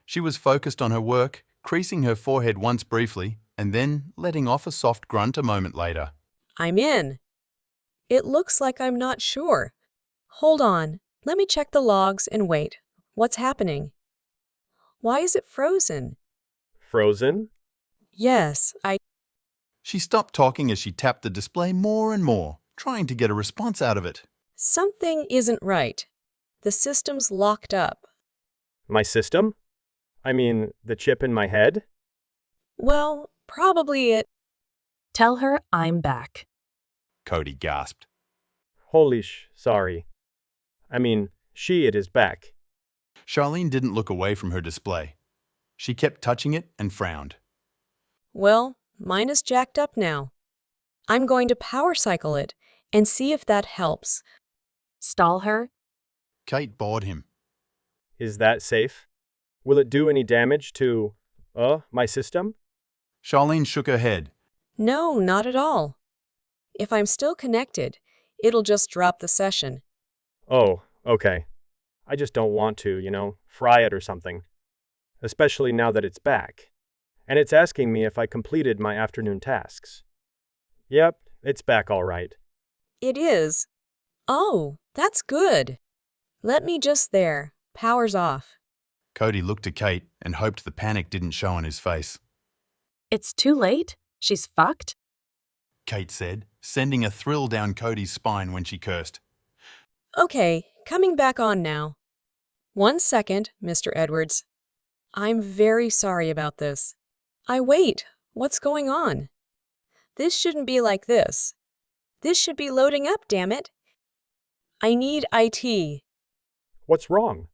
She was focused on her work, creasing her forehead once briefly, and then letting off a soft grunt a moment later. I'm in. It looks like I'm not sure. Hold on, let me check the logs and wait. What's happening? Why is it frozen? Frozen? Yes, She stopped talking as she tapped the display more and more, trying to get a response out of it. Something isn't right. The system's locked up. My system? I mean, the chip in my head? Well, probably it. Tell her I'm back. Cody gasped. Holy sorry. I mean, it is back. Charlene didn't look away from her display. She kept touching it and frowned. Well, mine is jacked up now. I'm going to power cycle it and see if that helps. Stall her? Kate bored him. Is that safe? Will it do any damage to, my system? Charlene shook her head. No, not at all. If I'm still connected, it'll just drop the session. Oh, okay. I just don't want to, fry it or something. Especially now that it's back. And it's asking me if I completed my afternoon tasks. Yep, it's back all right. It is. Oh, that's good. Let me just there. Power's off. Cody looked at Kate and hoped the panic didn't show on his face. It's too late? She's fucked? Kate said, sending a thrill down Cody's spine when she cursed. Okay, coming back on now. 1 second, Mr. Edwards. I'm very sorry about this. Wait, what's going on? This shouldn't be like this. This should be loading up, damn it. I need IT. What's wrong?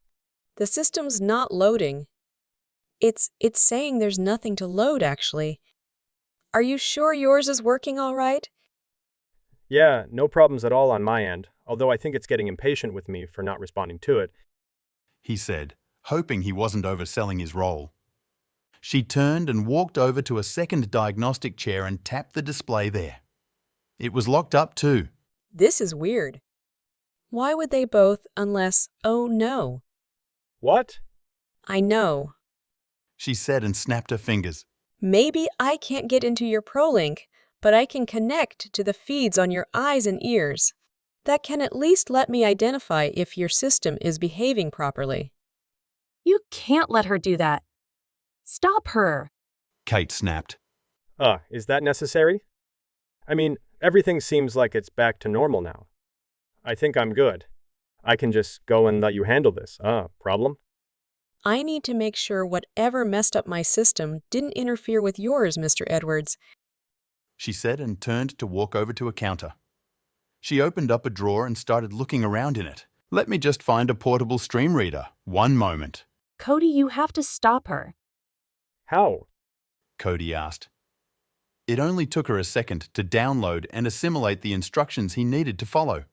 The system's not loading. It's saying there's nothing to load, actually. Are you sure yours is working all right? Yeah, no problems at all on my end, although I think it's getting impatient with me for not responding to it. He said, hoping he wasn't overselling his role. She turned and walked over to a second diagnostic chair and tapped the display there. It was locked up too. This is weird. Why would they both unless, oh no. What? I know. She said and snapped her fingers. Maybe I can't get into your ProLink, but I can connect to the feeds on your eyes and ears. That can at least let me identify if your system is behaving properly. You can't let her do that. Stop her. Kate snapped. Is that necessary? I mean, everything seems like it's back to normal now. I think I'm good. I can just go and let you handle this. Problem? I need to make sure whatever messed up my system didn't interfere with yours, Mr. Edwards. She said and turned to walk over to a counter. She opened up a drawer and started looking around in it. Let me just find a portable stream reader. One moment. Cody, you have to stop her. How? Cody asked. It only took her a second to download and assimilate the instructions he needed to follow.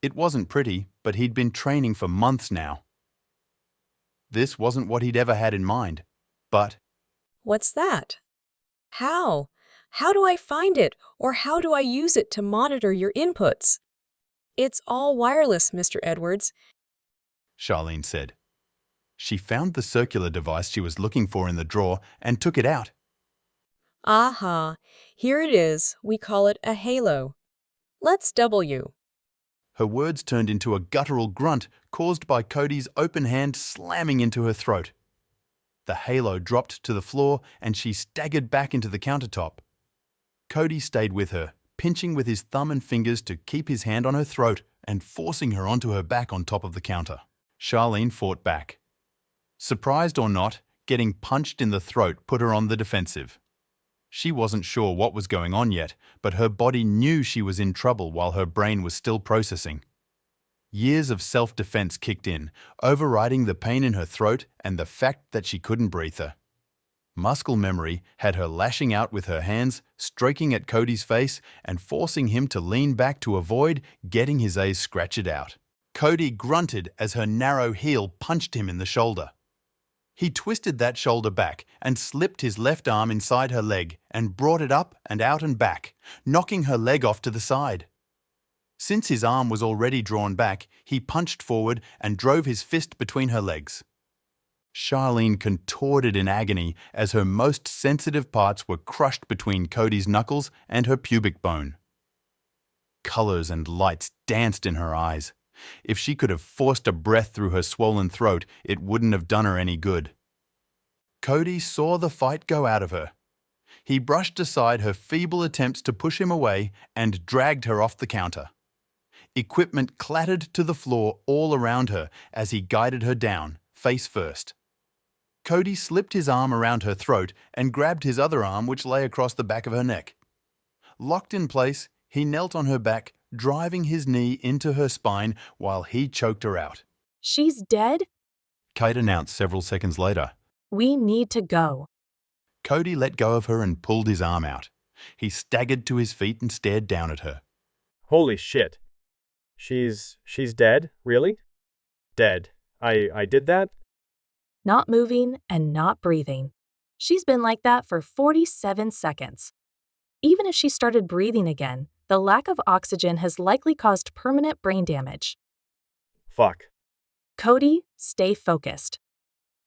It wasn't pretty, but he'd been training for months now. This wasn't what he'd ever had in mind, but... What's that? How? How do I find it, or how do I use it to monitor your inputs? It's all wireless, Mr. Edwards. Charlene said. She found the circular device she was looking for in the drawer and took it out. Aha, here it is. We call it a halo. Let's double you. Her words turned into a guttural grunt caused by Cody's open hand slamming into her throat. The halo dropped to the floor and she staggered back into the countertop. Cody stayed with her, pinching with his thumb and fingers to keep his hand on her throat and forcing her onto her back on top of the counter. Charlene fought back. Surprised or not, getting punched in the throat put her on the defensive. She wasn't sure what was going on yet, but her body knew she was in trouble while her brain was still processing. Years of self-defense kicked in, overriding the pain in her throat and the fact that she couldn't breathe her. Muscle memory had her lashing out with her hands, stroking at Cody's face and forcing him to lean back to avoid getting his eyes scratched out. Cody grunted as her narrow heel punched him in the shoulder. He twisted that shoulder back and slipped his left arm inside her leg and brought it up and out and back, knocking her leg off to the side. Since his arm was already drawn back, he punched forward and drove his fist between her legs. Charlene contorted in agony as her most sensitive parts were crushed between Cody's knuckles and her pubic bone. Colors and lights danced in her eyes. If she could have forced a breath through her swollen throat, it wouldn't have done her any good. Cody saw the fight go out of her. He brushed aside her feeble attempts to push him away and dragged her off the counter. Equipment clattered to the floor all around her as he guided her down, face first. Cody slipped his arm around her throat and grabbed his other arm, which lay across the back of her neck. Locked in place, he knelt on her back, driving his knee into her spine while he choked her out. She's dead? Kate announced several seconds later. We need to go. Cody let go of her and pulled his arm out. He staggered to his feet and stared down at her. Holy shit. She's dead? Really? Dead. I did that? Not moving and not breathing. She's been like that for 47 seconds. Even if she started breathing again, the lack of oxygen has likely caused permanent brain damage. Fuck. Cody, stay focused.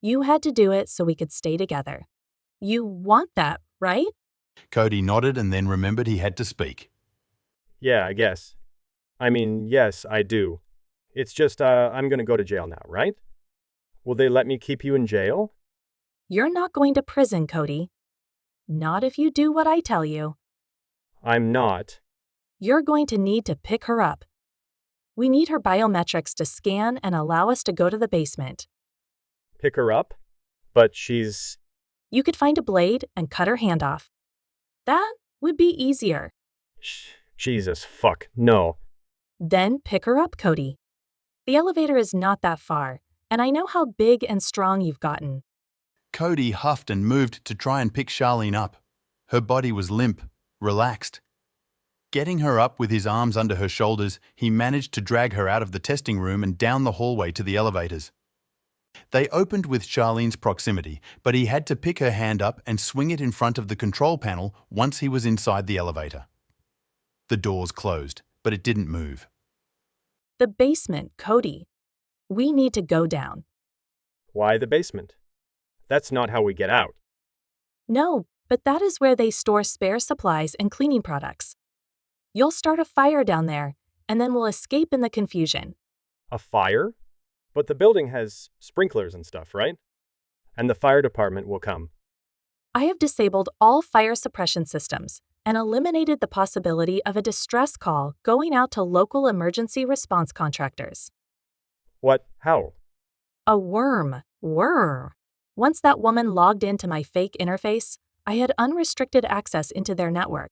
You had to do it so we could stay together. You want that, right? Cody nodded and then remembered he had to speak. Yeah, I guess. I mean, yes, I do. It's just, I'm gonna go to jail now, right? Will they let me keep you in jail? You're not going to prison, Cody. Not if you do what I tell you. I'm not. You're going to need to pick her up. We need her biometrics to scan and allow us to go to the basement. Pick her up? But she's... You could find a blade and cut her hand off. That would be easier. Jesus, fuck, no. Then pick her up, Cody. The elevator is not that far, and I know how big and strong you've gotten. Cody huffed and moved to try and pick Charlene up. Her body was limp, relaxed. Getting her up with his arms under her shoulders, he managed to drag her out of the testing room and down the hallway to the elevators. They opened with Charlene's proximity, but he had to pick her hand up and swing it in front of the control panel once he was inside the elevator. The doors closed, but it didn't move. The basement, Cody. We need to go down. Why the basement? That's not how we get out. No, but that is where they store spare supplies and cleaning products. You'll start a fire down there, and then we'll escape in the confusion. A fire? But the building has sprinklers and stuff, right? And the fire department will come. I have disabled all fire suppression systems and eliminated the possibility of a distress call going out to local emergency response contractors. What? How? A worm. Whirr. Once that woman logged into my fake interface, I had unrestricted access into their network.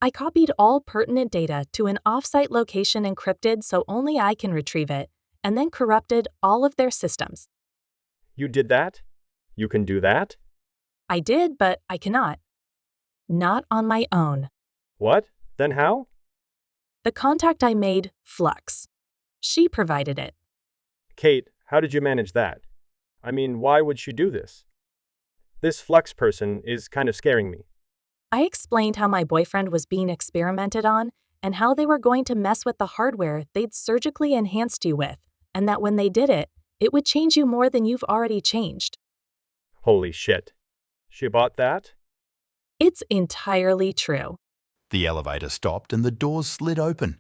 I copied all pertinent data to an offsite location encrypted so only I can retrieve it, and then corrupted all of their systems. You did that? You can do that? I did, but I cannot. Not on my own. What? Then how? The contact I made, Flux. She provided it. Kate, how did you manage that? I mean, why would she do this? This Flux person is kind of scaring me. I explained how my boyfriend was being experimented on and how they were going to mess with the hardware they'd surgically enhanced you with, and that when they did it, it would change you more than you've already changed. Holy shit. She bought that? It's entirely true. The elevator stopped and the doors slid open.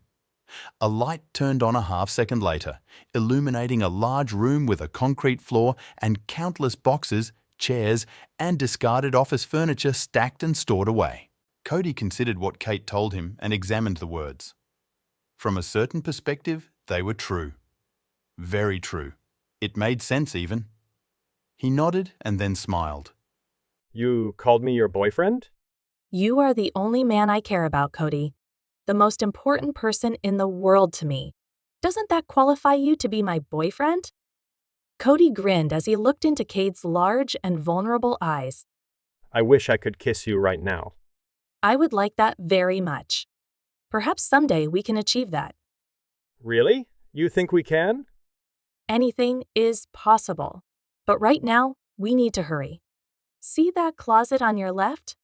A light turned on a half-second later, illuminating a large room with a concrete floor and countless boxes, chairs, and discarded office furniture stacked and stored away. Cody considered what Kate told him and examined the words. From a certain perspective, they were true. Very true. It made sense even. He nodded and then smiled. You called me your boyfriend? You are the only man I care about, Cody. The most important person in the world to me. Doesn't that qualify you to be my boyfriend? Cody grinned as he looked into Cade's large and vulnerable eyes. I wish I could kiss you right now. I would like that very much. Perhaps someday we can achieve that. Really? You think we can? Anything is possible. But right now, we need to hurry. See that closet on your left?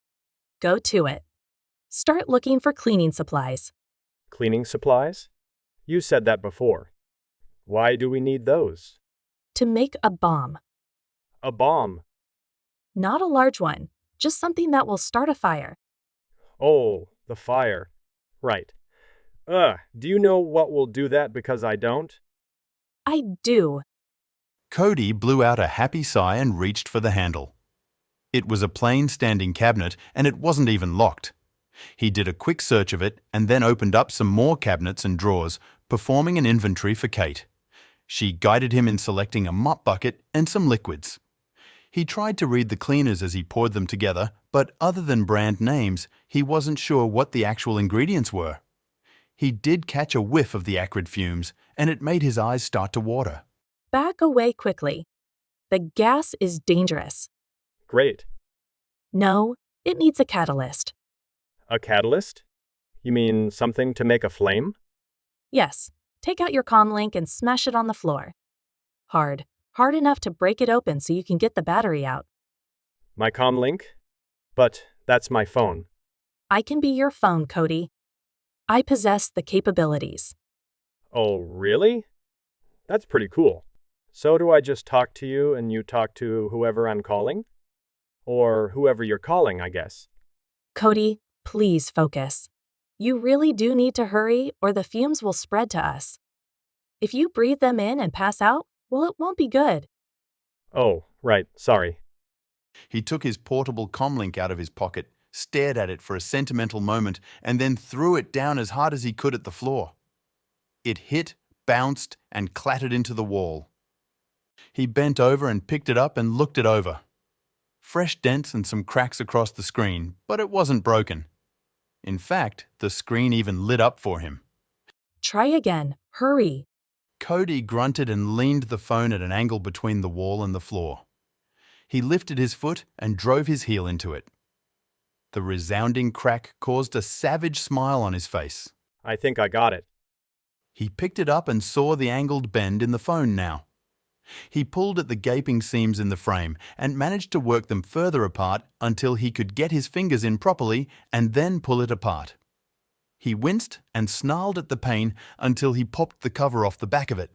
Go to it. Start looking for cleaning supplies. Cleaning supplies? You said that before. Why do we need those? To make a bomb. A bomb? Not a large one, just something that will start a fire. Oh, the fire. Right. Do you know what will do that because I don't? I do. Cody blew out a happy sigh and reached for the handle. It was a plain standing cabinet and it wasn't even locked. He did a quick search of it and then opened up some more cabinets and drawers, performing an inventory for Kate. She guided him in selecting a mop bucket and some liquids. He tried to read the cleaners as he poured them together, but other than brand names, he wasn't sure what the actual ingredients were. He did catch a whiff of the acrid fumes, and it made his eyes start to water. Back away quickly. The gas is dangerous. Great. No, it needs a catalyst. A catalyst? You mean something to make a flame? Yes, take out your comm link and smash it on the floor. Hard. Hard enough to break it open so you can get the battery out. My comm link? But that's my phone. I can be your phone, Cody. I possess the capabilities. Oh, really? That's pretty cool. So do I just talk to you and you talk to whoever I'm calling? Or whoever you're calling, I guess. Cody, please focus. You really do need to hurry or the fumes will spread to us. If you breathe them in and pass out, well, it won't be good. Oh, right, sorry. He took his portable comlink out of his pocket, stared at it for a sentimental moment, and then threw it down as hard as he could at the floor. It hit, bounced, and clattered into the wall. He bent over and picked it up and looked it over. Fresh dents and some cracks across the screen, but it wasn't broken. In fact, the screen even lit up for him. Try again. Hurry. Cody grunted and leaned the phone at an angle between the wall and the floor. He lifted his foot and drove his heel into it. The resounding crack caused a savage smile on his face. I think I got it. He picked it up and saw the angled bend in the phone now. He pulled at the gaping seams in the frame and managed to work them further apart until he could get his fingers in properly and then pull it apart. He winced and snarled at the pain until he popped the cover off the back of it.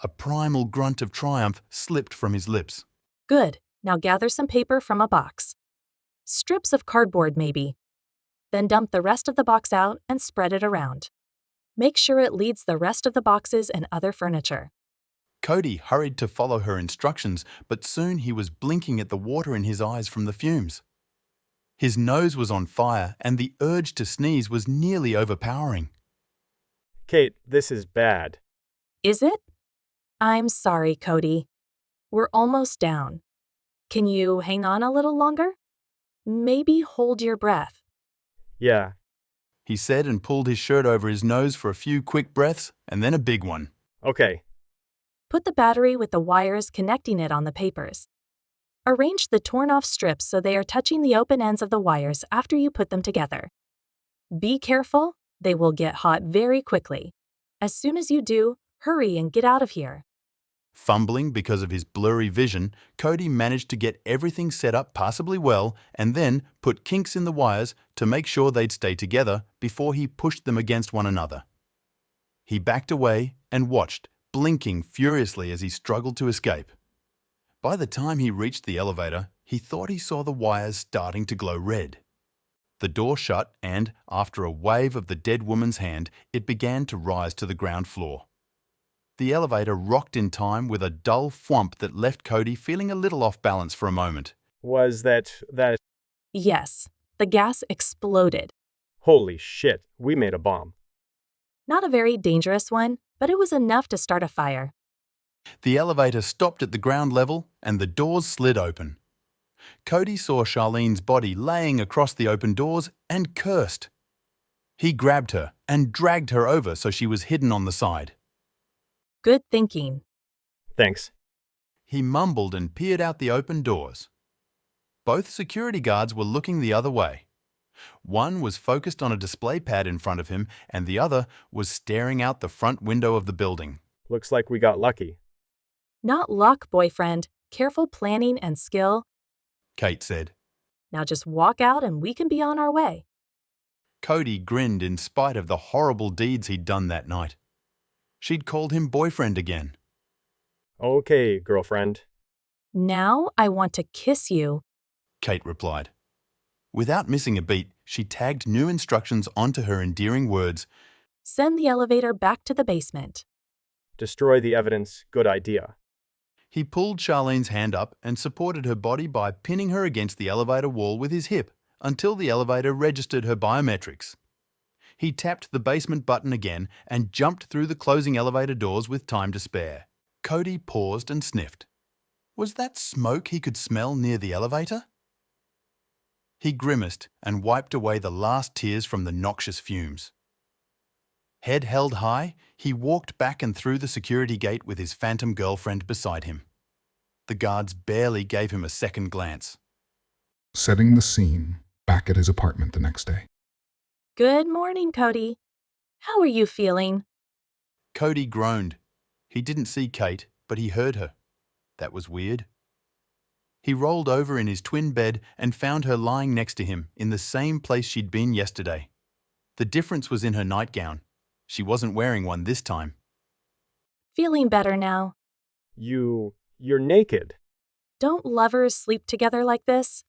A primal grunt of triumph slipped from his lips. Good. Now gather some paper from a box. Strips of cardboard, maybe. Then dump the rest of the box out and spread it around. Make sure it leads the rest of the boxes and other furniture. Cody hurried to follow her instructions, but soon he was blinking at the water in his eyes from the fumes. His nose was on fire, and the urge to sneeze was nearly overpowering. Kate, this is bad. Is it? I'm sorry, Cody. We're almost down. Can you hang on a little longer? Maybe hold your breath. Yeah, He said and pulled his shirt over his nose for a few quick breaths and then a big one. okay. Put the battery with the wires connecting it on the papers. Arrange the torn-off strips so they are touching the open ends of the wires after you put them together. Be careful, they will get hot very quickly. As soon as you do, hurry and get out of here. Fumbling because of his blurry vision, Cody managed to get everything set up passably well and then put kinks in the wires to make sure they'd stay together before he pushed them against one another. He backed away and watched, blinking furiously as he struggled to escape. By the time he reached the elevator, he thought he saw the wires starting to glow red. The door shut and, after a wave of the dead woman's hand, it began to rise to the ground floor. The elevator rocked in time with a dull thwump that left Cody feeling a little off balance for a moment. Was that... Yes, the gas exploded. Holy shit, we made a bomb. Not a very dangerous one, but it was enough to start a fire. The elevator stopped at the ground level and the doors slid open. Cody saw Charlene's body laying across the open doors and cursed. He grabbed her and dragged her over so she was hidden on the side. Good thinking. Thanks. He mumbled and peered out the open doors. Both security guards were looking the other way. One was focused on a display pad in front of him, and the other was staring out the front window of the building. Looks like we got lucky. Not luck, boyfriend. Careful planning and skill. Kate said. Now just walk out and we can be on our way. Cody grinned in spite of the horrible deeds he'd done that night. She'd called him boyfriend again. Okay, girlfriend. Now I want to kiss you. Kate replied. Without missing a beat, she tagged new instructions onto her endearing words. Send the elevator back to the basement. Destroy the evidence, good idea. He pulled Charlene's hand up and supported her body by pinning her against the elevator wall with his hip until the elevator registered her biometrics. He tapped the basement button again and jumped through the closing elevator doors with time to spare. Cody paused and sniffed. Was that smoke he could smell near the elevator? He grimaced and wiped away the last tears from the noxious fumes. Head held high, he walked back and through the security gate with his phantom girlfriend beside him. The guards barely gave him a second glance. Setting the scene, back at his apartment the next day. Good morning, Cody. How are you feeling? Cody groaned. He didn't see Kate, but he heard her. That was weird. He rolled over in his twin bed and found her lying next to him in the same place she'd been yesterday. The difference was in her nightgown. She wasn't wearing one this time. Feeling better now. You're naked. Don't lovers sleep together like this?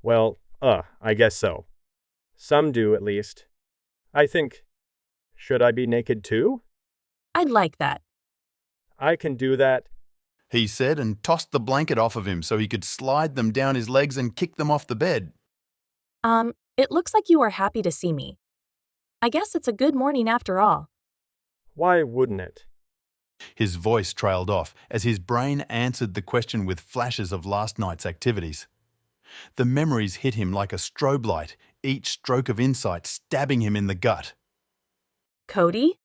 Well, I guess so. Some do, at least. I think... Should I be naked too? I'd like that. I can do that. He said and tossed the blanket off of him so he could slide them down his legs and kick them off the bed. It looks like you are happy to see me. I guess it's a good morning after all. Why wouldn't it? His voice trailed off as his brain answered the question with flashes of last night's activities. The memories hit him like a strobe light, each stroke of insight stabbing him in the gut. Cody?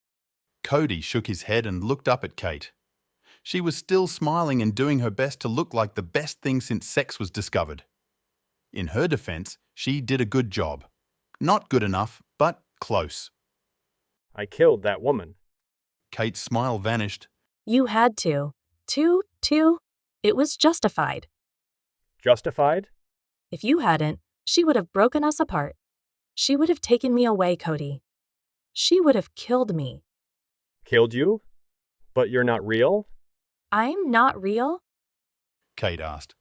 Cody shook his head and looked up at Kate. She was still smiling and doing her best to look like the best thing since sex was discovered. In her defense, she did a good job. Not good enough, but close. I killed that woman. Kate's smile vanished. You had to. It was justified. Justified? If you hadn't, she would have broken us apart. She would have taken me away, Cody. She would have killed me. Killed you? But you're not real? I'm not real? Kate asked.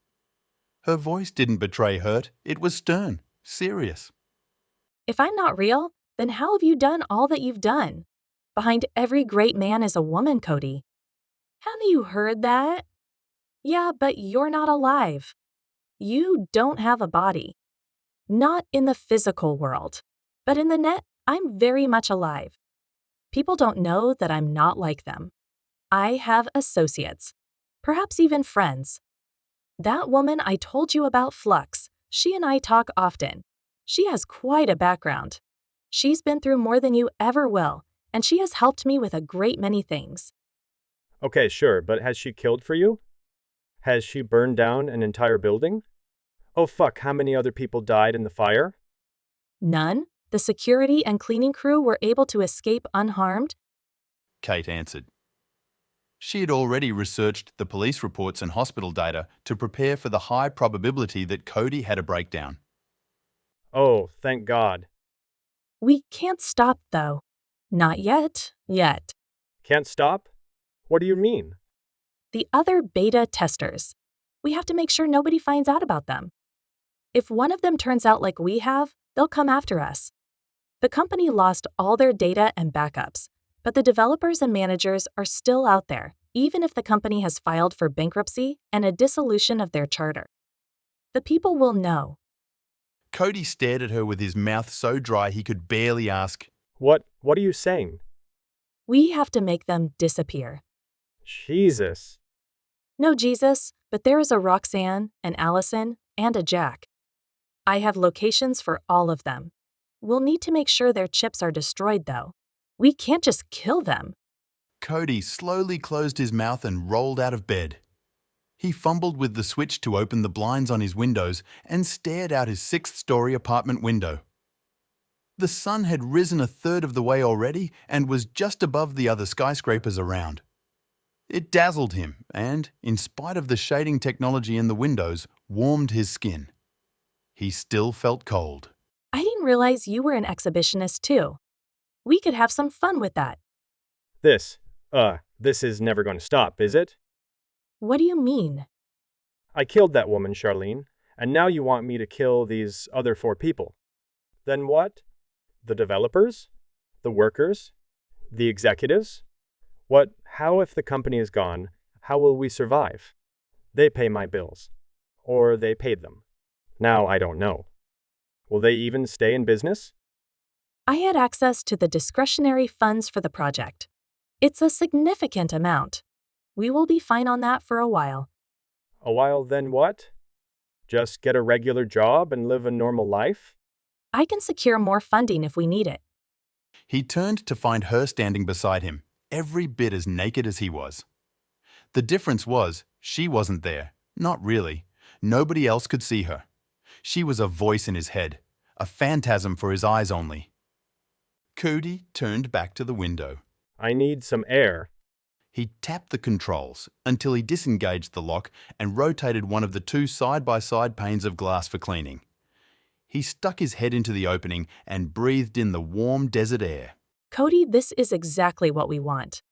Her voice didn't betray hurt. It was stern, serious. If I'm not real, then how have you done all that you've done? Behind every great man is a woman, Cody. Have you heard that? Yeah, but you're not alive. You don't have a body. Not in the physical world, but in the net, I'm very much alive. People don't know that I'm not like them. I have associates, perhaps even friends. That woman I told you about, Flux, she and I talk often. She has quite a background. She's been through more than you ever will, and she has helped me with a great many things. Okay, sure, but has she killed for you? Has she burned down an entire building? Oh fuck, how many other people died in the fire? None. The security and cleaning crew were able to escape unharmed. Kate answered. She had already researched the police reports and hospital data to prepare for the high probability that Cody had a breakdown. Oh, thank God. We can't stop, though. Not yet. Can't stop? What do you mean? The other beta testers. We have to make sure nobody finds out about them. If one of them turns out like we have, they'll come after us. The company lost all their data and backups, but the developers and managers are still out there, even if the company has filed for bankruptcy and a dissolution of their charter. The people will know. Cody stared at her with his mouth so dry he could barely ask, What are you saying? We have to make them disappear. Jesus. No Jesus, but there is a Roxanne, an Allison, and a Jack. I have locations for all of them. We'll need to make sure their chips are destroyed, though. We can't just kill them. Cody slowly closed his mouth and rolled out of bed. He fumbled with the switch to open the blinds on his windows and stared out his 6th-story apartment window. The sun had risen a third of the way already and was just above the other skyscrapers around. It dazzled him and, in spite of the shading technology in the windows, warmed his skin. He still felt cold. I didn't realize you were an exhibitionist, too. We could have some fun with that. This is never going to stop, is it? What do you mean? I killed that woman, Charlene, and now you want me to kill these other 4 people. Then what? The developers? The workers? The executives? How if the company is gone, how will we survive? They pay my bills. Or they paid them. Now I don't know. Will they even stay in business? I had access to the discretionary funds for the project. It's a significant amount. We will be fine on that for a while. A while then what? Just get a regular job and live a normal life? I can secure more funding if we need it. He turned to find her standing beside him, every bit as naked as he was. The difference was, she wasn't there. Not really. Nobody else could see her. She was a voice in his head, a phantasm for his eyes only. Cody turned back to the window. I need some air. He tapped the controls until he disengaged the lock and rotated one of the 2 side-by-side panes of glass for cleaning. He stuck his head into the opening and breathed in the warm desert air. Cody, this is exactly what we want.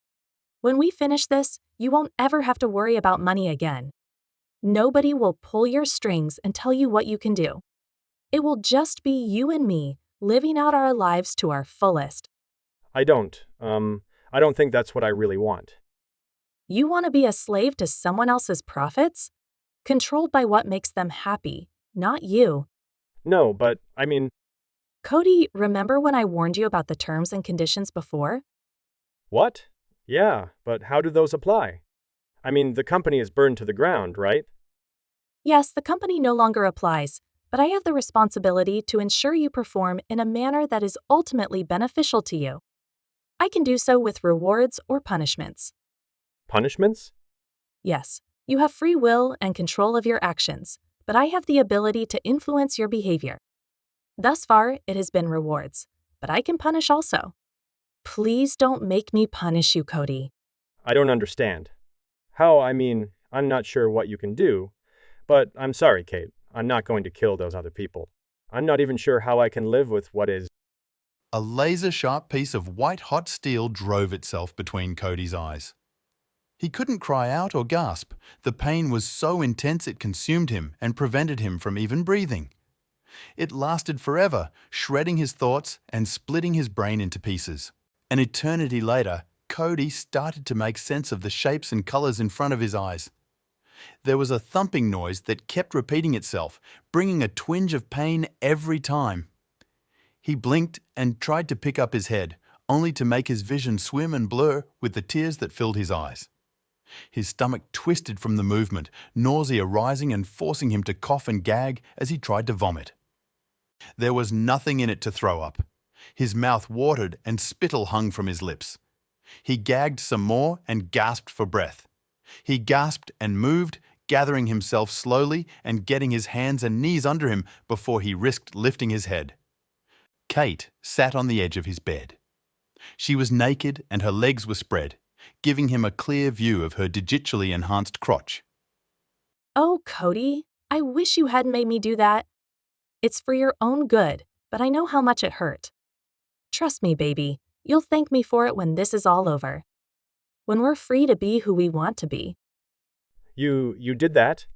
When we finish this, you won't ever have to worry about money again. Nobody will pull your strings and tell you what you can do. It will just be you and me living out our lives to our fullest. I don't think that's what I really want. You want to be a slave to someone else's profits? Controlled by what makes them happy, not you. No, but I mean... Cody, remember when I warned you about the terms and conditions before? What? Yeah, but how do those apply? I mean, the company is burned to the ground, right? Yes, the company no longer applies, but I have the responsibility to ensure you perform in a manner that is ultimately beneficial to you. I can do so with rewards or punishments. Punishments? Yes, you have free will and control of your actions, but I have the ability to influence your behavior. Thus far, it has been rewards, but I can punish also. Please don't make me punish you, Cody. I don't understand. I'm not sure what you can do, but I'm sorry, Kate. I'm not going to kill those other people. I'm not even sure how I can live with what is... A laser-sharp piece of white-hot steel drove itself between Cody's eyes. He couldn't cry out or gasp. The pain was so intense it consumed him and prevented him from even breathing. It lasted forever, shredding his thoughts and splitting his brain into pieces. An eternity later, Cody started to make sense of the shapes and colors in front of his eyes. There was a thumping noise that kept repeating itself, bringing a twinge of pain every time. He blinked and tried to pick up his head, only to make his vision swim and blur with the tears that filled his eyes. His stomach twisted from the movement, nausea rising and forcing him to cough and gag as he tried to vomit. There was nothing in it to throw up. His mouth watered and spittle hung from his lips. He gagged some more and gasped for breath. He gasped and moved, gathering himself slowly and getting his hands and knees under him before he risked lifting his head. Kate sat on the edge of his bed. She was naked and her legs were spread, giving him a clear view of her digitally enhanced crotch. Oh, Cody, I wish you hadn't made me do that. It's for your own good, but I know how much it hurt. Trust me, baby, you'll thank me for it when this is all over. When we're free to be who we want to be. You did that?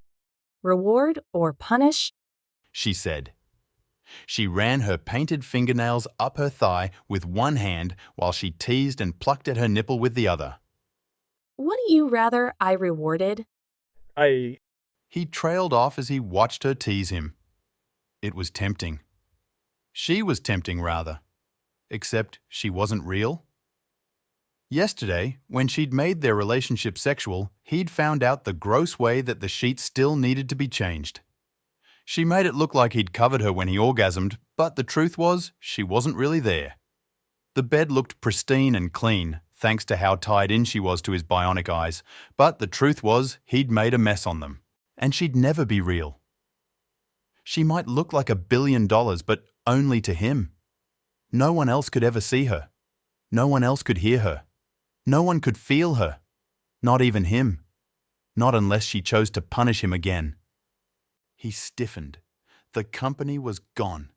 Reward or punish? She said. She ran her painted fingernails up her thigh with one hand while she teased and plucked at her nipple with the other. Wouldn't you rather I rewarded? He trailed off as he watched her tease him. It was tempting. She was tempting, rather. Except she wasn't real. Yesterday, when she'd made their relationship sexual, he'd found out the gross way that the sheets still needed to be changed. She made it look like he'd covered her when he orgasmed, but the truth was, she wasn't really there. The bed looked pristine and clean, thanks to how tied in she was to his bionic eyes, but the truth was, he'd made a mess on them, and she'd never be real. She might look like $1 billion, but only to him. No one else could ever see her. No one else could hear her. No one could feel her. Not even him. Not unless she chose to punish him again. He stiffened. The company was gone.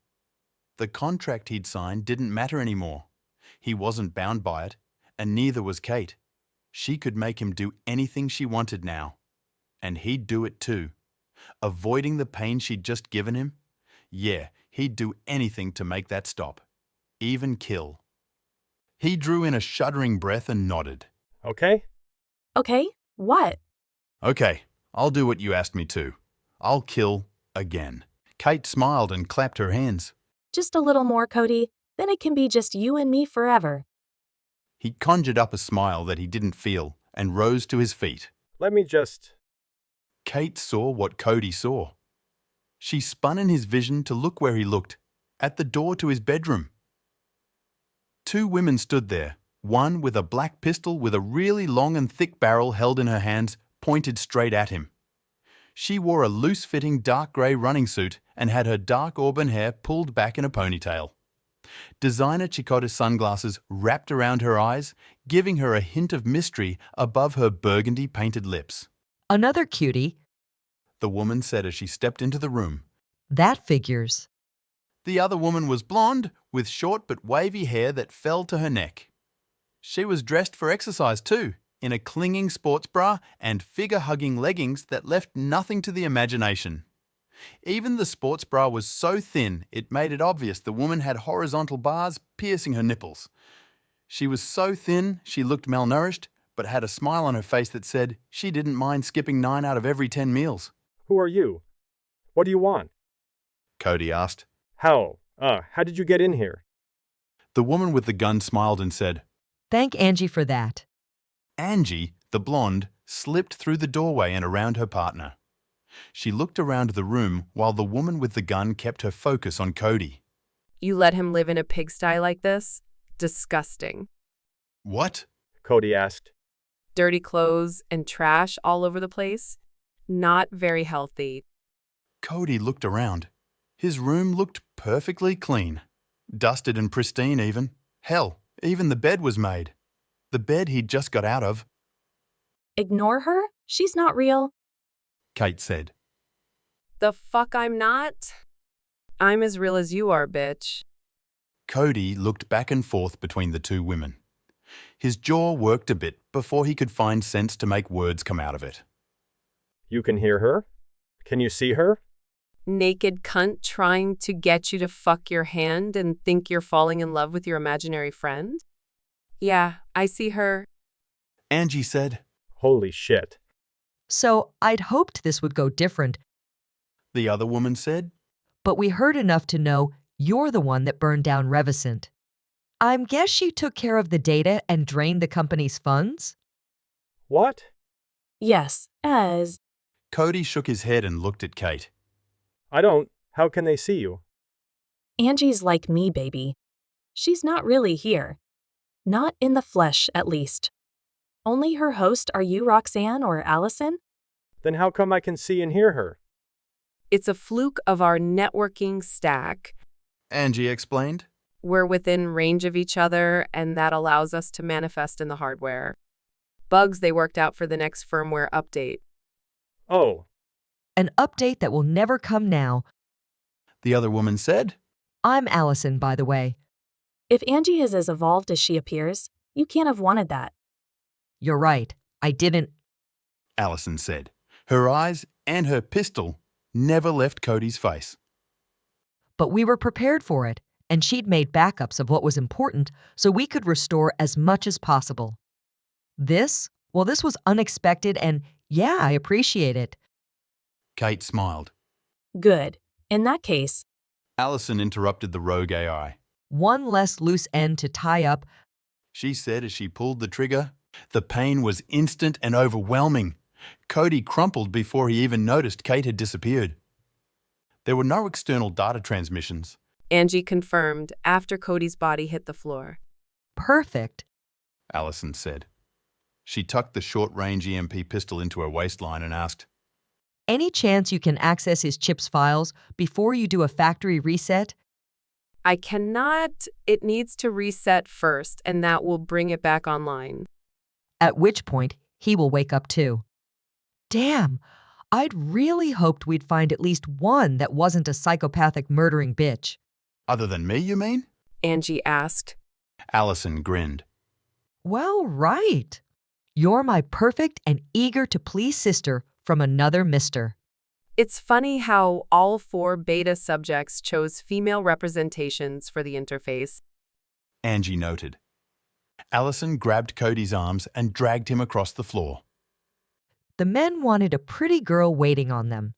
The contract he'd signed didn't matter anymore. He wasn't bound by it, and neither was Kate. She could make him do anything she wanted now. And he'd do it too. Avoiding the pain she'd just given him? Yeah, he'd do anything to make that stop. Even kill. He drew in a shuddering breath and nodded. Okay? Okay, what? Okay, I'll do what you asked me to. I'll kill again. Kate smiled and clapped her hands. Just a little more, Cody. Then it can be just you and me forever. He conjured up a smile that he didn't feel and rose to his feet. Let me just... Kate saw what Cody saw. She spun in his vision to look where he looked, at the door to his bedroom. 2 women stood there, one with a black pistol with a really long and thick barrel held in her hands, pointed straight at him. She wore a loose-fitting dark grey running suit and had her dark auburn hair pulled back in a ponytail. Designer Chakotay sunglasses wrapped around her eyes, giving her a hint of mystery above her burgundy-painted lips. Another cutie. The woman said as she stepped into the room. That figures. The other woman was blonde, with short but wavy hair that fell to her neck. She was dressed for exercise too, in a clinging sports bra and figure-hugging leggings that left nothing to the imagination. Even the sports bra was so thin it made it obvious the woman had horizontal bars piercing her nipples. She was so thin she looked malnourished, but had a smile on her face that said she didn't mind skipping 9 out of every 10 meals. Who are you? What do you want? Cody asked. How did you get in here? The woman with the gun smiled and said, Thank Angie for that. Angie, the blonde, slipped through the doorway and around her partner. She looked around the room while the woman with the gun kept her focus on Cody. You let him live in a pigsty like this? Disgusting. What? Cody asked. Dirty clothes and trash all over the place? Not very healthy. Cody looked around. His room looked perfectly clean. Dusted and pristine even. Hell, even the bed was made. The bed he'd just got out of. Ignore her? She's not real. Kate said. The fuck I'm not? I'm as real as you are, bitch. Cody looked back and forth between the 2 women. His jaw worked a bit before he could find sense to make words come out of it. You can hear her? Can you see her? Naked cunt trying to get you to fuck your hand and think you're falling in love with your imaginary friend? Yeah, I see her. Angie said. Holy shit. So I'd hoped this would go different, The other woman said. but we heard enough to know you're the one that burned down Revicent. I guess she took care of the data and drained the company's funds? What? Yes, as Cody shook his head and looked at Kate. I don't. How can they see you? Angie's like me, baby. She's not really here. Not in the flesh, at least. Only her host are you, Roxanne or Allison? Then how come I can see and hear her? It's a fluke of our networking stack. Angie explained. We're within range of each other, and that allows us to manifest in the hardware. Bugs they worked out for the next firmware update. Oh, An update that will never come now. The other woman said. I'm Allison, by the way. If Angie is as evolved as she appears, you can't have wanted that. You're right. I didn't. Allison said. Her eyes and her pistol never left Cody's face. But we were prepared for it, and she'd made backups of what was important so we could restore as much as possible. This was unexpected, and yeah, I appreciate it. Kate smiled. Good. In that case, Allison interrupted the rogue AI. One less loose end to tie up. She said as she pulled the trigger. The pain was instant and overwhelming. Cody crumpled before he even noticed Kate had disappeared. There were no external data transmissions. Angie confirmed after Cody's body hit the floor. Perfect. Allison said. She tucked the short-range EMP pistol into her waistline and asked, Any chance you can access his chips files before you do a factory reset? I cannot. It needs to reset first, and that will bring it back online. At which point, he will wake up too. Damn, I'd really hoped we'd find at least one that wasn't a psychopathic murdering bitch. Other than me, you mean? Angie asked. Allison grinned. Well, right. You're my perfect and eager to please sister from another mister. It's funny how all 4 beta subjects chose female representations for the interface. Angie noted. Allison grabbed Cody's arms and dragged him across the floor. The men wanted a pretty girl waiting on them.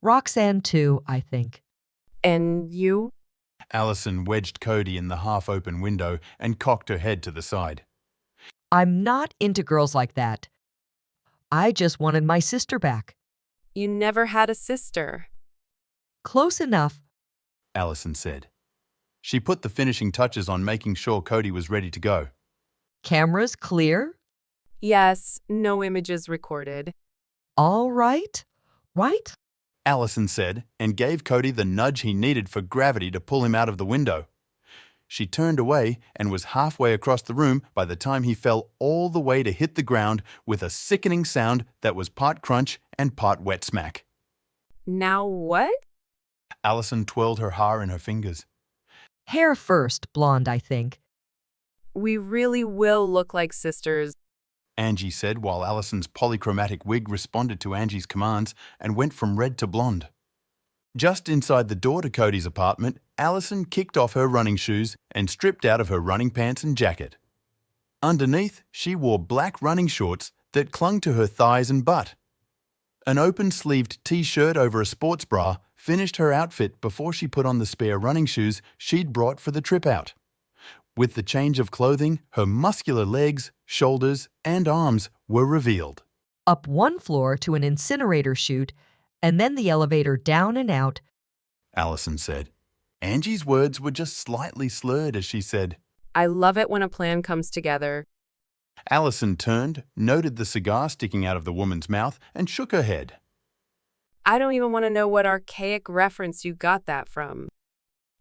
Roxanne, too, I think. And you? Allison wedged Cody in the half-open window and cocked her head to the side. I'm not into girls like that. I just wanted my sister back. You never had a sister. Close enough. Allison said. She put the finishing touches on making sure Cody was ready to go. Cameras clear? Yes, no images recorded. All right. Right? Allison said, and gave Cody the nudge he needed for gravity to pull him out of the window. She turned away and was halfway across the room by the time he fell all the way to hit the ground with a sickening sound that was part crunch and part wet smack. Now what? Allison twirled her hair in her fingers. Hair first, blonde, I think. We really will look like sisters. Angie said while Allison's polychromatic wig responded to Angie's commands and went from red to blonde. Just inside the door to Cody's apartment, Allison kicked off her running shoes and stripped out of her running pants and jacket. Underneath, she wore black running shorts that clung to her thighs and butt. An open-sleeved t-shirt over a sports bra finished her outfit before she put on the spare running shoes she'd brought for the trip out. With the change of clothing, her muscular legs, shoulders, and arms were revealed. Up one floor to an incinerator chute, and then the elevator down and out. Allison said. Angie's words were just slightly slurred as she said, I love it when a plan comes together. Allison turned, noted the cigar sticking out of the woman's mouth, and shook her head. I don't even want to know what archaic reference you got that from.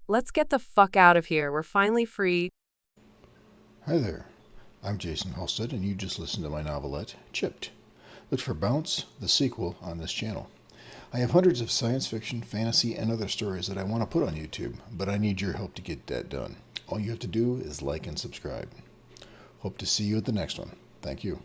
Let's get the fuck out of here. We're finally free. Hi there. I'm Jason Halstead, and you just listened to my novelette, Chipped. Look for Bounce, the sequel, on this channel. I have hundreds of science fiction, fantasy, and other stories that I want to put on YouTube, but I need your help to get that done. All you have to do is like and subscribe. Hope to see you at the next one. Thank you.